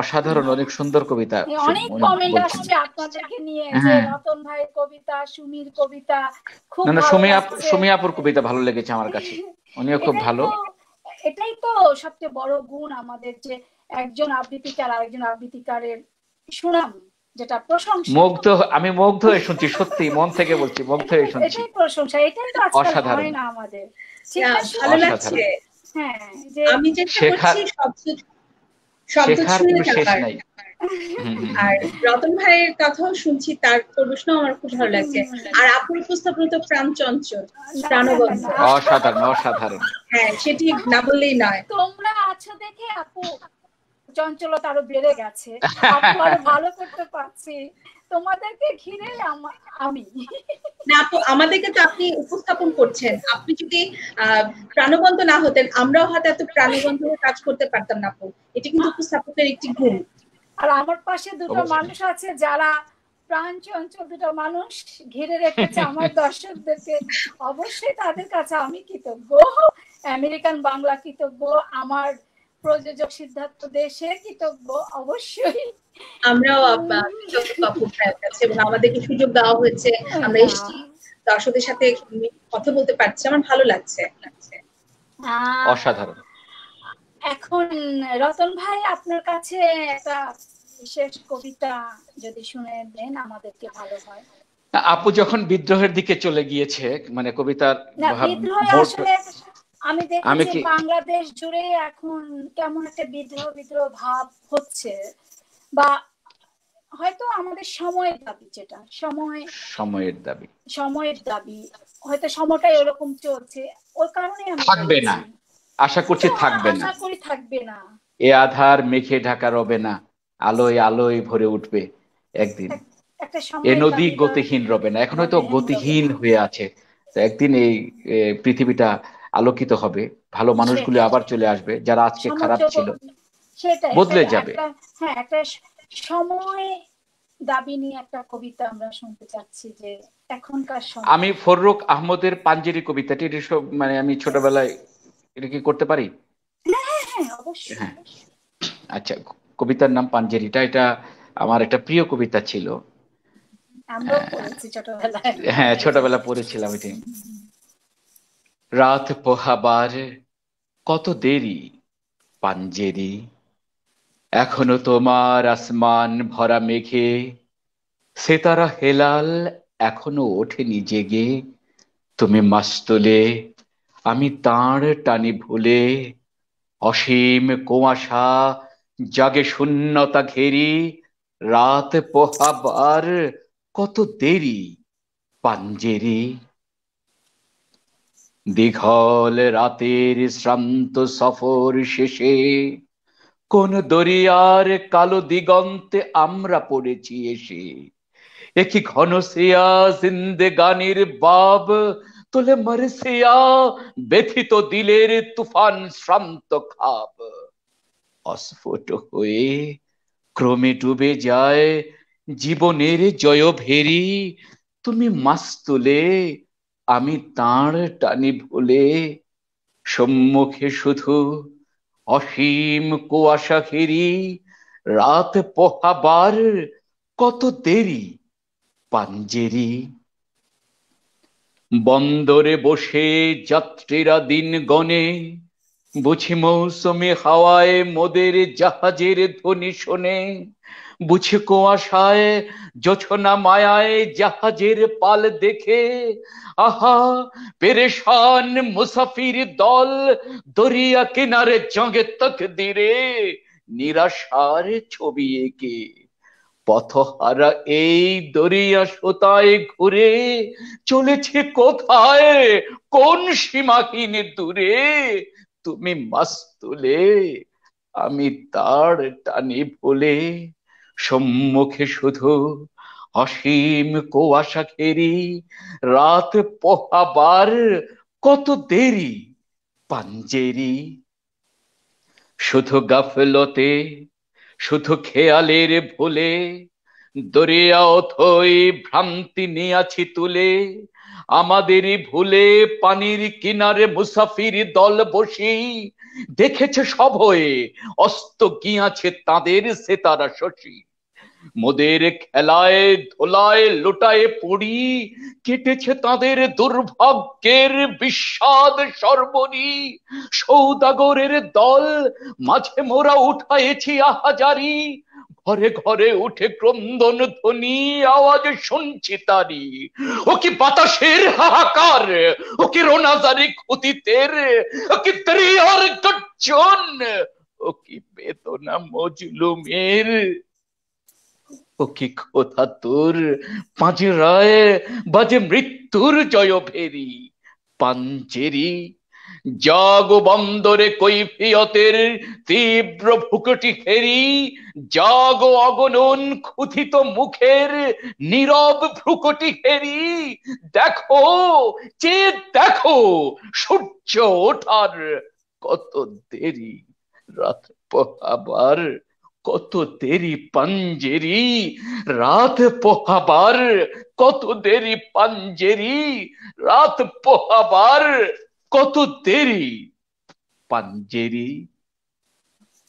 অসাধারণ, অনেক সুন্দর কবিতা অনেক উনি কমেন্ট বলছেন। আসছে আপনাদেরকে নিয়ে, যে হ্যাঁ, রতন ভাইয়ের কবিতা, সুমির কবিতা খুব না না, ভালো লাগছে। সুমিয়াপুর কবিতা ভালো লেগেছে আমার কাছে, উনিও খুব এটাই ভালো। তো, এটাই তো সবচেয়ে বড় গুণ আমাদের, যে একজন আবৃত্তিকার আরেকজন আবৃত্তিকারের সুনাম, যেটা প্রশংসা। আমি মুগ্ধ হয়ে শুনছি, সত্যি মন থেকে বলছি, মুগ্ধ হয়ে শুনছি। এটাই প্রশংসা, এটাই তো আজকাল অসাধারণ, হয় না আমাদের শেখার ভালো সুযোগ। লাগছে। অসাধারণ। হ্যাঁ, যে আমি চেষ্টা শেখার করছি শব্দ শব্দ শেখার ছুঁয়ে কোনো শেষ যাওয়ার। নাই। হুম হুম আর হুম। রতন ভাইয়ের কথাও শুনছি, তার প্রশ্ন আমার খুব ভালো লাগছে। আর আপুর উপস্থাপন তো প্রাণ চঞ্চল, না না না প্রাণবন্ত। না, অসাধারণ, অসাধারণ। হ্যাঁ, সেটি না বললেই নয়। তোমরা আছো দেখে আপু চঞ্চলতা আরো বেড়ে গেছে, আপু আরো ভালো করতে পারছি, তোমাদেরকে ঘিরে আমি। না আপু, আমাদেরকে তো আপনি উপস্থাপন করছেন। আপনি যদি প্রাণবন্ত না হতেন, আমরাও হয়তো এত প্রাণবন্ত হয়ে কাজ করতে পারতাম না আপু। এটা কিন্তু উপস্থাপকের একটি গুণ। আর আমার পাশে দুটো অবশ্যই। মানুষ আছে যারা প্রাণ চঞ্চল, দুটো মানুষ ঘিরে রেখেছে আমার দর্শকদেরকে। অবশ্যই তাদের কাছে আমি কৃতজ্ঞ, আমেরিকান বাংলা কৃতজ্ঞ, আমার প্রযোজক সিদ্ধার্থ দেশে কৃতজ্ঞ, অবশ্যই। আমরাও কৃতজ্ঞ আপু ভাইয়ের কাছে, এবং আমাদেরকে সুযোগ দেওয়া হয়েছে, আমরা এসেছি, দর্শকদের সাথে কথা বলতে পারছি, আমার ভালো লাগছে। অসাধারণ। এখন রতন ভাই, আপনার কাছে একটা বিশেষ কবিতা যদি শুনে দেন আমাদেরকে ভালো হয়। আপু যখন বিদ্রোহের দিকে চলে গিয়েছে, মানে কবিতার না, বিদ্রোহ আসলে আমি আমি দেখেছি কি বাংলাদেশ জুড়ে এখন কেমন একটা বিদ্রোহ বিদ্রোহ ভাব হচ্ছে, বা হয়তো আমাদের সময়ের দাবি, যেটা সময়ের দাবি, হয়তো সময়টাই এরকম চলছে, ওই কারণে আমি থাকবে না, বলছি। আশা করছি থাকবে না। আশা করি থাকবে না। এ আধার মেঘে ঢাকা রবে না, আলোয় আলোয় ভরে উঠবে একদিন। একটা এ সময়ের নদী দাবি গতিহীন রবে না, এখন হয়তো রবে গতিহীন না। হয়ে আছে। তো একদিন এই পৃথিবীটা আলোকিত হবে, ভালো মানুষগুলো আবার চলে আসবে, যারা আজকে খারাপ ছিল সেটাই বদলে যাবে। একটা, হ্যাঁ, একটা সময় দাবি নিয়ে একটা কবিতা আমরা শুনতে চাচ্ছি, যে এখনকার সময়। আমি ফররুখ আহমদের পাঞ্জেরি কবিতাটি, এটা সব মানে আমি ছোটবেলায়, এটা কি করতে পারি? হ্যাঁ অবশ্যই। হ্যাঁ, আচ্ছা। কবিতার নাম পাঞ্জেরিটা, এটা আমার একটা প্রিয় কবিতা ছিল। আমরাও পড়েছি ছোটবেলায়। হ্যাঁ, ছোটবেলা পড়েছিলাম এটি। রাত পোহাবার কত দেরি পাঞ্জেরি, এখনো তোমার আসমান ভরা মেঘে, সেতারা হেলাল এখনো ওঠেনি জেগে। তুমি মাস্তুলে, আমি তার টানি ভুলে, অসীম কুয়াশা জাগে শূন্যতা ঘেরি, রাত পোহাবার কত দেরি পাঞ্জেরি। দীঘল রাতের শ্রান্ত সফর শেষে কোন দরিয়ার কালো দিগন্তে আমরা পড়েছি এসে। একই ঘন সিয়া জিন্দেগানির বাব তোলে মরসিয়া, ব্যথিত দিলের তুফান শ্রান্ত খাব। অস্ফুট হয়ে ক্রমে ডুবে যায় জীবনের জয় ভেরি। তুমি মাস্তুলে, আমি তাঁর টানি ভুলে। সম্মুখে শুধু অসীম কুয়াশা ঘেরি, রাত পোহাবার কত দেরি পাঞ্জেরি। বন্দরে বসে যাত্রীরা দিন গণে, বুঝি মৌসুমি হাওয়ায় মোদের জাহাজের ধ্বনি শোনে। বুঝি কুয়াশায় জোছনা মায়ায় জাহাজের পাল দেখে, আহা পেরেশান মুসাফির দল দরিয়া কিনারে জঙ্গে তকদিরে নিরাশার ছবি এঁকে। পথহারা এই দরিয়া সোতায় ঘুরে চলেছে কোথায়, কোন সীমাহীন দূরে। তুমি মাস্তুলে, আমি তার টানি ভুলে। সম্মুখে শুধু অসীম কুয়াশা ঘেরি, রাত পোহাবার কত দেরি পাঞ্জেরি। শুধু গাফলতে, শুধু খেয়ালের ভুলে, দরিয়া অথই ভ্রান্তি নিয়াছি তুলে। আমাদেরই ভুলে পানির কিনারে মুসাফির দল বসি, দেখেছে সভয়ে অস্ত গিয়াছে তাদের সেতারা শশী। মোদের খেলায় ধোলায় লোটায় পড়ি, কেটেছে তাদের দুর্ভাগ্যের বিস্বাদ সর্বরি। সৌদাগরের দল মাঝে মোরা উঠাইছি আহাজারি, ঘরে ঘরে উঠে ক্রন্দন ধ্বনি আওয়াজ শুনছি তারি। ও কি বাতাসের হাহাকার, ও কি রোনাজারি ক্ষুদিতের, ও কি দরিয়ার গর্জন, ও কি বেদনা মজলুমের। ও কি কথা তোর পাঁজরায় বাজে মৃত্যুর জয় ভেরি পাঞ্জেরি। জাগো বন্দরে কৈফিয়তের তীব্র ভুকটি হেরি, জাগো অগণন ক্ষুধিত মুখের নীরব ভ্রুকটি হেরি। দেখো, চেয়ে দেখো, সূর্য ওঠার কত দেরি, রাত পোহাবার কত দেরি পাঞ্জেরি। রাত পোহাবার কত দেরি পাঞ্জেরি, রাত পোহাবার কত দেরি পাঞ্জেরি।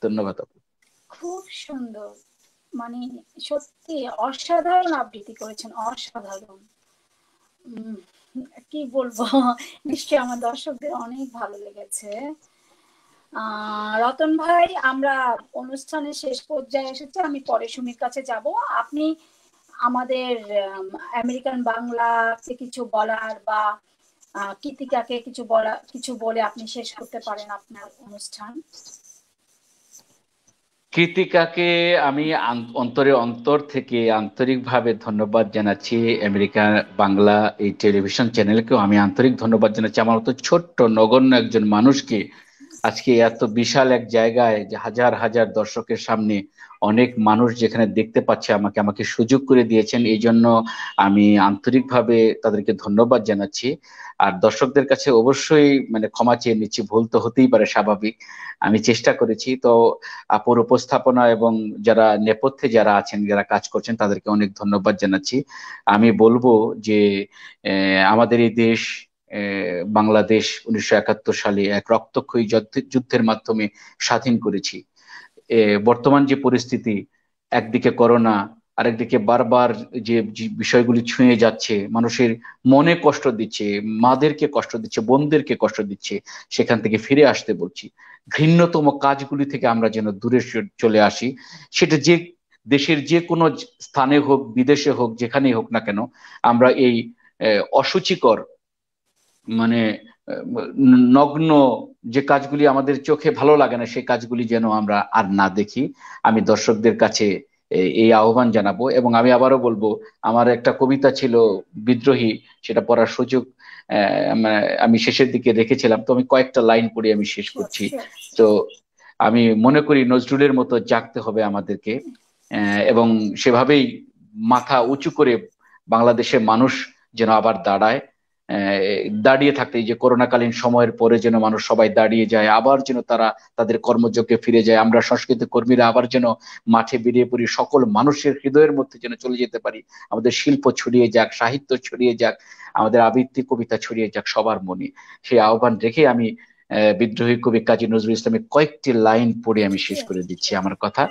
ধন্যবাদ আপু। খুব সুন্দর, মানে সত্যি অসাধারণ আবৃত্তি করেছেন, অসাধারণ। উম, কি বলবো, নিশ্চয়ই আমার দর্শকদের অনেক ভালো লেগেছে। রতন ভাই, আমরা অনুষ্ঠানের শেষ পর্যায়ে এসেছি, আমি পরে সুমির কাছে যাব। আপনি আমাদের আমেরিকান বাংলাতে কিছু বলার বা কৃতিকাকে কিছু বলে আপনি শেষ করতে পারেন আপনার অনুষ্ঠান। কৃতিকাকে আমি অন্তরে অন্তর থেকে আন্তরিকভাবে ধন্যবাদ জানাচ্ছি। আমেরিকা বাংলা এই টেলিভিশন চ্যানেলকেও আমি আন্তরিক ধন্যবাদ জানাচ্ছি। আমার মতো ছোট্ট নগণ্য একজন মানুষকে আজকে এত বিশাল এক জায়গায়, যে হাজার হাজার দর্শকের সামনে অনেক মানুষ যেখানে দেখতে পাচ্ছে আমাকে, আমাকে সুযোগ করে দিয়েছেন। এই জন্য আমি আন্তরিকভাবে তাদেরকে ধন্যবাদ জানাচ্ছি। আর দর্শকদের কাছে অবশ্যই মানে ক্ষমা চেয়ে নিচ্ছি, ভুল তো হতেই পারে, স্বাভাবিক। আমি চেষ্টা করেছি। তো আপুর উপস্থাপনা এবং যারা নেপথ্যে যারা আছেন, যারা কাজ করছেন, তাদেরকে অনেক ধন্যবাদ জানাচ্ছি। আমি বলবো যে আমাদের এই দেশ বাংলাদেশ 1971 সালে এক রক্তক্ষয়ী যুদ্ধের মাধ্যমে স্বাধীন করেছি। বর্তমান যে পরিস্থিতি, একদিকে করোনা, আরেকদিকে বারবার যে বিষয়গুলি ছুঁয়ে যাচ্ছে, মানুষের মনে কষ্ট দিচ্ছে, মাদেরকে কষ্ট দিচ্ছে, বোনদেরকে কষ্ট দিচ্ছে, সেখান থেকে ফিরে আসতে বলছি। ঘৃণ্যতম কাজগুলি থেকে আমরা যেন দূরে চলে আসি। সেটা যে দেশের যে কোনো স্থানে হোক, বিদেশে হোক, যেখানেই হোক না কেন, আমরা এই অসুচিকর মানে নগ্ন যে কাজগুলি আমাদের চোখে ভালো লাগে না, সেই কাজগুলি যেন আমরা আর না দেখি। আমি দর্শকদের কাছে এই আহ্বান জানাবো। এবং আমি আবারও বলবো, আমার একটা কবিতা ছিল বিদ্রোহী, সেটা পড়ার সুযোগ আমি শেষের দিকে রেখেছিলাম, তো আমি কয়েকটা লাইন পড়ে আমি শেষ করছি। তো আমি মনে করি নজরুলের মতো জাগতে হবে আমাদেরকে, এবং সেভাবেই মাথা উঁচু করে বাংলাদেশের মানুষ যেন আবার দাঁড়িয়ে থাকতে, এই যে করোনাকালীন সময়ের পরে যেন মানুষ সবাই দাঁড়িয়ে যায়, আবার যেন তারা তাদের কর্মযজ্ঞে ফিরে যায়, আমরা সংস্কৃতি কর্মীরা আবার যেন মাঠে বেরিয়ে পড়ি, সকল মানুষের হৃদয়ের মধ্যে যেন চলে যেতে পারি, আমাদের শিল্প ছড়িয়ে যাক, সাহিত্য ছড়িয়ে যাক, আমাদের আবৃত্তি কবিতা ছড়িয়ে যাক সবার মনে। সেই আহ্বান রেখে আমি বিদ্রোহী কবি কাজী নজরুল ইসলামের কয়েকটি লাইন পড়ে আমি শেষ করে দিচ্ছি আমার কথা।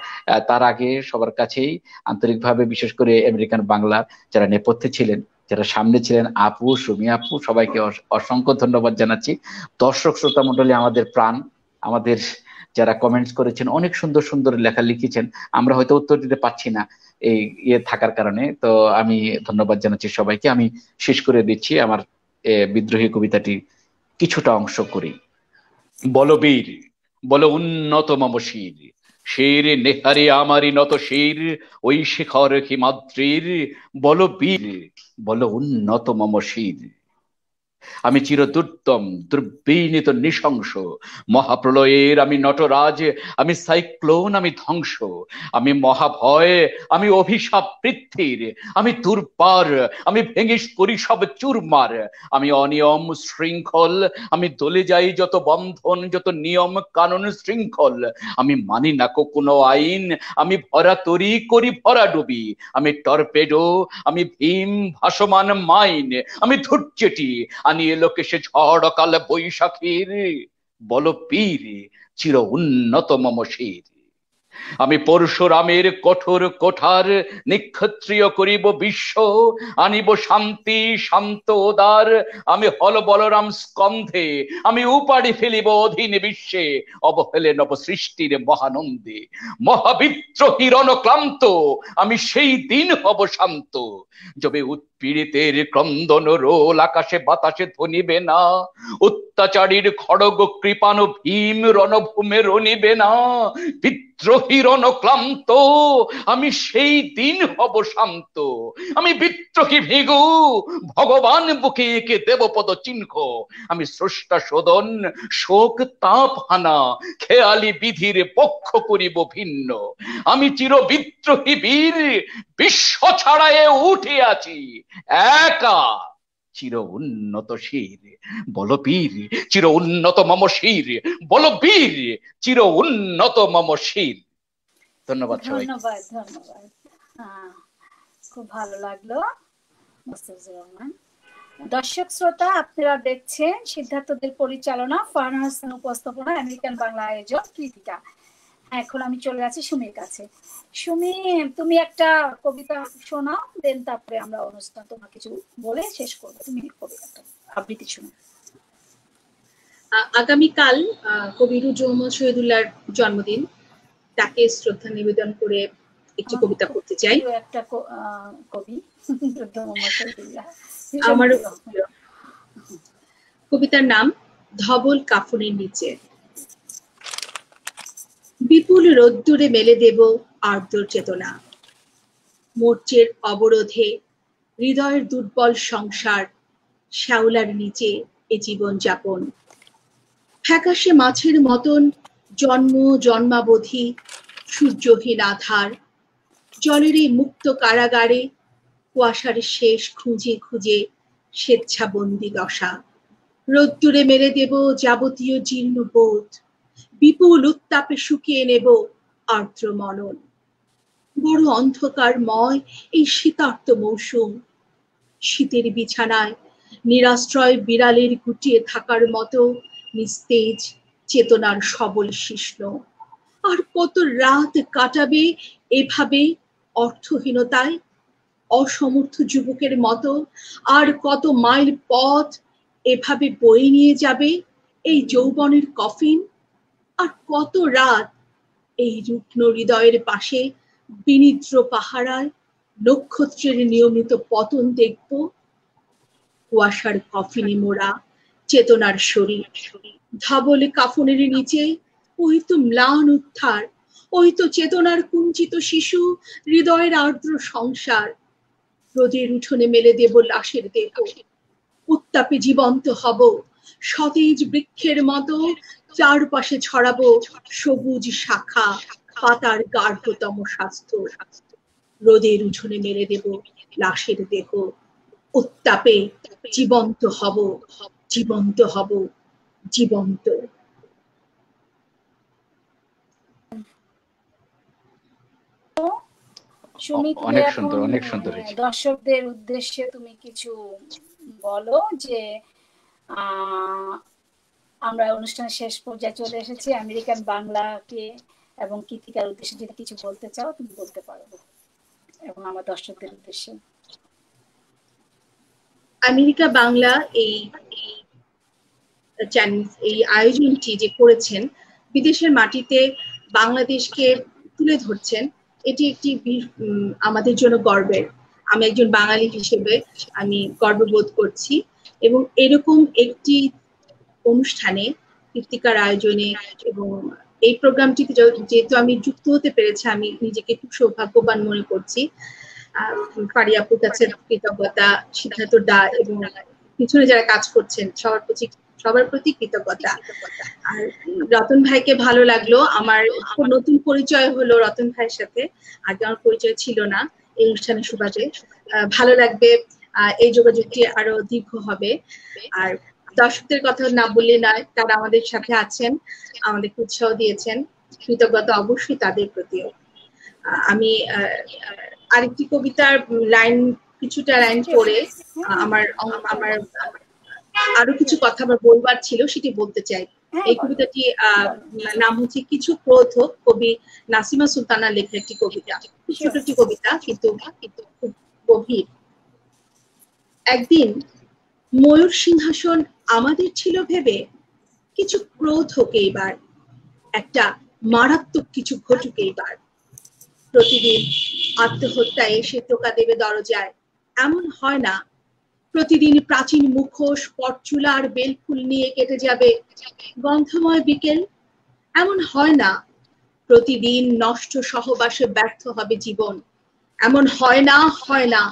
তার আগে সবার কাছেই আন্তরিকভাবে, বিশেষ করে আমেরিকান বাংলার যারা নেপথ্যে ছিলেন, যারা সামনে ছিলেন, আপু, সুমি আপু, সবাইকে অসংখ্য ধন্যবাদ জানাচ্ছি। দর্শক শ্রোতা মন্ডলী আমাদের প্রাণ, আমাদের যারা কমেন্টস করেছেন, অনেক সুন্দর সুন্দর লেখা লিখেছেন, আমরা হয়তো উত্তর দিতে পারছি না এই থাকার কারণে। তো আমি ধন্যবাদ জানাচ্ছি সবাইকে। আমি শেষ করে দিচ্ছি আমার বিদ্রোহী কবিতাটি কিছুটা অংশ করি। বলবীর বল উন্নত মম শির, শির নেহারে আমারি নত শির, ওই শিখর হিমাদ্রির, বলবীর বল উন্নত মম শির। আমি চিরদুর্দম দুর্বিনীত নৃশংস, মহাপ্রলয়ের আমি নটরাজ, আমি সাইক্লোন, আমি ধ্বংস, আমি মহাভয়, আমি অভিশাপ পৃথ্বীর, আমি দুর্বার, আমি ভেঙে করি সব চুরমার, আমি অনিয়ম শৃঙ্খল, আমি দলে যাই যত বন্ধন, যত নিয়ম কানুন শৃঙ্খল, আমি মানি না কোনো আইন, আমি ভরা তরি করি ভরা ডুবি, আমি টর্পেডো, আমি ভীম ভাসমান মাইন, আমি ধূর্চেটি আনিয়ে লোকে সে ঝড় কাল বৈশাখীর, বল পীর চির উন্নত মম শির। আমি পরশুরামের কঠোর কোঠার, নিক্ষত্রিয় করিব বিশ্ব, আনিব শান্তি শান্ত উদার, আমি হল বলরাম স্কন্ধে, আমি উপাড়ি ফেলিব অধীন বিশ্বে, অবহেলে নব সৃষ্টির মহানন্দে, মহাবিদ্রোহী রণক্লান্ত, আমি সেই দিন হব শান্ত, যবে উৎপীড়িতের ক্রন্দন রোল আকাশে বাতাসে ধ্বনিবে না, অত্যাচারীর খড়গ কৃপানো ভীম রণভূমে রনিবে না, বিদ্রোহী রণক্লান্ত, আমি সেই দিন হব শান্ত, আমি বিদ্রোহী ভিগু ভগবান বুকে এঁকে দেবপদ চিহ্ন, আমি স্রষ্টা শোধন শোক তাপ হানা, খেয়ালি বিধির পক্ষ করিব ভিন্ন, আমি চির বিদ্রোহী বীর বিশ্ব ছাড়ায়ে উঠে আছি একা, চির উন্নত শির বল বীর, চির উন্নত মম শির বল বীর, চির উন্নত মম শির। ধন্যবাদ সবাই। ধন্যবাদ ধন্যবাদ। খুব ভালো লাগলো মোস্তাফিজুর রহমান। দর্শক শ্রোতা, আপনারা দেখছেন সিদ্ধার্থদের পরিচালনা, ফারহান হাসান উপস্থাপনা, আমেরিকান বাংলা আয়োজন কৃতিকা। এখন আমি চলে যাচ্ছি সুমির কাছে। সুমি, তুমি একটা কবিতা শোনাও, দেন তারপরে আমরা অনুষ্ঠান তোমার কিছু বলে শেষ করবো। তুমি কবিতাটা আবৃত্তি শোনো। আগামীকাল কবি রুজু মোহাম্মদ শহীদুল্লাহর জন্মদিন, তাকে শ্রদ্ধা নিবেদন করে একটি কবিতা পড়তে চাই। একটা কবি আমার কবিতার নাম ধবল কাফনের নিচে। বিপুল রোদ্দুরে মেলে দেব আর্দ্র চেতনা, মোর্চের অবরোধে হৃদয়ের দুর্বল সংসার, শ্যাওলার নিচে এ জীবন যাপন, ফ্যাকাশে মাছের মতন জন্ম জন্মাবধি সূর্যহীন আধার, জলের এই মুক্ত কারাগারে কুয়াশার শেষ খুঁজে খুঁজে স্বেচ্ছাবন্দি দশা, রোদ্দুরে মেলে দেব যাবতীয় জীর্ণ বোধ, বিপুল উত্তাপে শুকিয়ে নেব আর্দ্র মনন। বড় অন্ধকারময় এই শীতার্ত মৌসুম, শীতের বিছানায় নিরাশ্রয় বিড়ালের গুটিয়ে থাকার মতো নিস্তেজ চেতনার সবল শিষ্ণ। আর কত রাত কাটাবে এভাবে অর্থহীনতায় অসমর্থ যুবকের মতো, আর কত মাইল পথ এভাবে বয়ে নিয়ে যাবে এই যৌবনের কফিন, আর কত রাত এই রুগ্ন হৃদয়ের পাশে বিনিদ্র পাহারায় নক্ষত্রের নিয়মিত পতন দেখব। কুয়াশার কফিনে মোড়া চেতনার শরীর, ধবলে কাফনের নিচে ওই তো ম্লান উদ্ধার, ওই তো চেতনার কুঞ্চিত শিশু, হৃদয়ের আর্দ্র সংসার। রোদের উঠোনে মেলে দেব লাশের দেহ, উত্তাপে জীবন্ত হব, সতেজ বৃক্ষের মতো চারপাশে ছড়াবো সবুজ শাখা, পাতার গাঢ়তম স্বাস্থ্য। রোদের উঠোনে মেলে দেব লাশের দেহ, উত্তাপে জীবন্ত হব, জীবন্ত হব, জীবন্ত। সুমি, তুমি অনেক এখন সুন্দর, অনেক সুন্দর হয়েছে। দর্শকদের উদ্দেশ্যে তুমি কিছু বলো যে আমরা অনুষ্ঠানের শেষ পর্যায়ে চলে এসেছি। আমেরিকান বাংলাকে এবং কৃতিকার উদ্দেশ্যে যদি কিছু বলতে চাও তুমি বলতে পারো, এবং আমার দর্শকদের উদ্দেশ্যে। আমেরিকা বাংলা এই এই আয়োজনটি যে করেছেন, বিদেশের মাটিতে বাংলাদেশকে তুলে ধরছেন, এটি একটি আমাদের জন্য গর্বের। আমি একজন বাঙালি হিসেবে আমি গর্ববোধ করছি, এবং এরকম একটি অনুষ্ঠানে, কৃতিকার আয়োজনে এবং এই প্রোগ্রামটিতে যেহেতু আমি যুক্ত হতে পেরেছি, আমি নিজেকে খুব সৌভাগ্যবান মনে করছি। ফারিয়া আপুর কাছে কৃতজ্ঞতা, সিদ্ধার্থ দা এবং পিছনে যারা কাজ করছেন সবার প্রতি কৃতজ্ঞতা। আর রতন ভাইকে ভালো লাগলো, আমার খুব নতুন পরিচয় হলো রতন ভাইয়ের সাথে, আগে আমার পরিচয় ছিল না এই অনুষ্ঠানের সুবাদে। ভালো লাগবে, এই যোগাযোগটি আরো দীর্ঘ হবে। আর দর্শকদের কথা না বললে নয়, তারা আমাদের সাথে আছেন, আমাদেরকে উৎসাহ দিয়েছেন, কৃতজ্ঞতা অবশ্যই তাদের প্রতিও। আমি আরেকটি কবিতার কিছুটা লাইন পড়ে আমার আরো কিছু কথা আমার বলবার ছিল, সেটি বলতে চাই। এই কবিতাটি নাম হচ্ছে কিছু ক্রোধ, কবি নাসিমা সুলতানার লেখা একটি কবিতা। ছোট একটি কবিতা, কিন্তু খুব গভীর। একদিন ময়ূর সিংহাসন আমাদের ছিল ভেবে, কিছু ক্রোধ হোক এইবার, একটা মারাত্মক কিছু ঘটুক এইবার। প্রতিদিন আত্মহত্যা এসে টোকা দেবে দরজায়, এমন হয় না। প্রতিদিন প্রাচীন মুখোশ, পরচুলা আর বেলফুল নিয়ে কেটে যাবে গন্ধময় বিকেল, এমন হয় না। প্রতিদিন নষ্ট সহবাসে ব্যর্থ হবে জীবন, এমন হয় না, হয় না।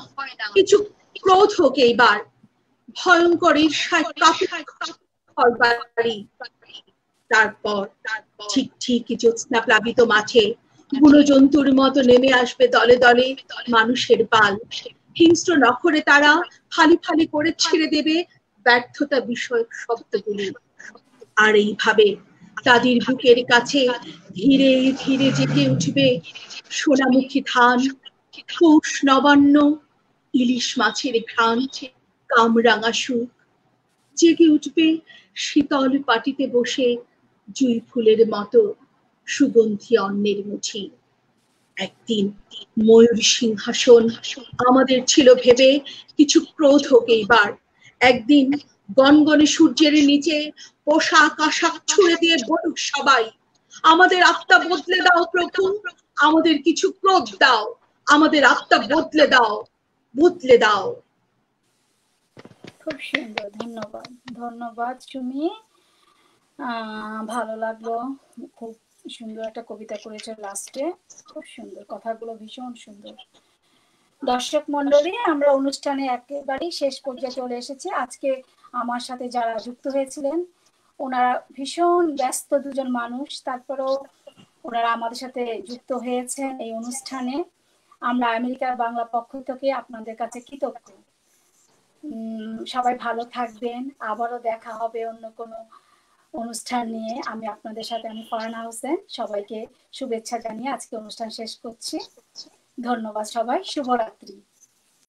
কিছু ক্রোধ হোক এইবার, ভয়ঙ্কর ঈর্ষায় কাঁপে। তারপর ঠিক ঠিক জ্যোৎস্না প্লাবিত মাঠে বুনো জন্তুর মতো নেমে আসবে দলে দলে মানুষের পাল। হিংস্র নখরে তারা ফালি ফালি করে ছেড়ে দেবে ব্যর্থতা বিষয়ক শব্দগুলি। আর এইভাবে তাদের বুকের কাছে ধীরে ধীরে জেগে উঠবে সোনামুখী ধান, পৌষ নবান্ন, ইলিশ মাছের ঘ্রাণ, কামরাঙা সুখ। জেগে উঠবে শীতল পাটিতে বসে জুঁই ফুলের মতো সুগন্ধি অন্নের মুঠি। একদিন ময়ূর সিংহাসন আমাদের ছিল ভেবে, কিছু ক্রোধ হোক এইবার। একদিন গনগনে সূর্যের নিচে পোশাক আশাক ছুঁড়ে দিয়ে বলুক সবাই, আমাদের আত্মা বদলে দাও প্রভু, আমাদের কিছু ক্রোধ দাও, আমাদের আত্মা বদলে দাও, বদলে দাও। খুব সুন্দর, ধন্যবাদ। ধন্যবাদ সুমি, ভালো লাগলো। খুব সুন্দর একটা কবিতা করেছো লাস্টে, খুব সুন্দর, কথাগুলো ভীষণ সুন্দর। দর্শক মন্ডলী, আমরা অনুষ্ঠানে একেবারেই শেষ পর্যায়ে চলে এসেছি। আজকে আমার সাথে যারা যুক্ত হয়েছিলেন, ওনারা ভীষণ ব্যস্ত দুজন মানুষ, তারপরেও ওনারা আমাদের সাথে যুক্ত হয়েছেন এই অনুষ্ঠানে। আমরা আমেরিকার বাংলা পক্ষ থেকে আপনাদের কাছে কৃতজ্ঞ। সবাই ভালো থাকবেন, আবারও দেখা হবে অন্য কোনো অনুষ্ঠান নিয়ে। আমি আপনাদের সাথে, আমি ফারহানা হোসেন, সবাইকে শুভেচ্ছা জানিয়ে আজকে অনুষ্ঠান শেষ করছি। ধন্যবাদ সবাই, শুভরাত্রি।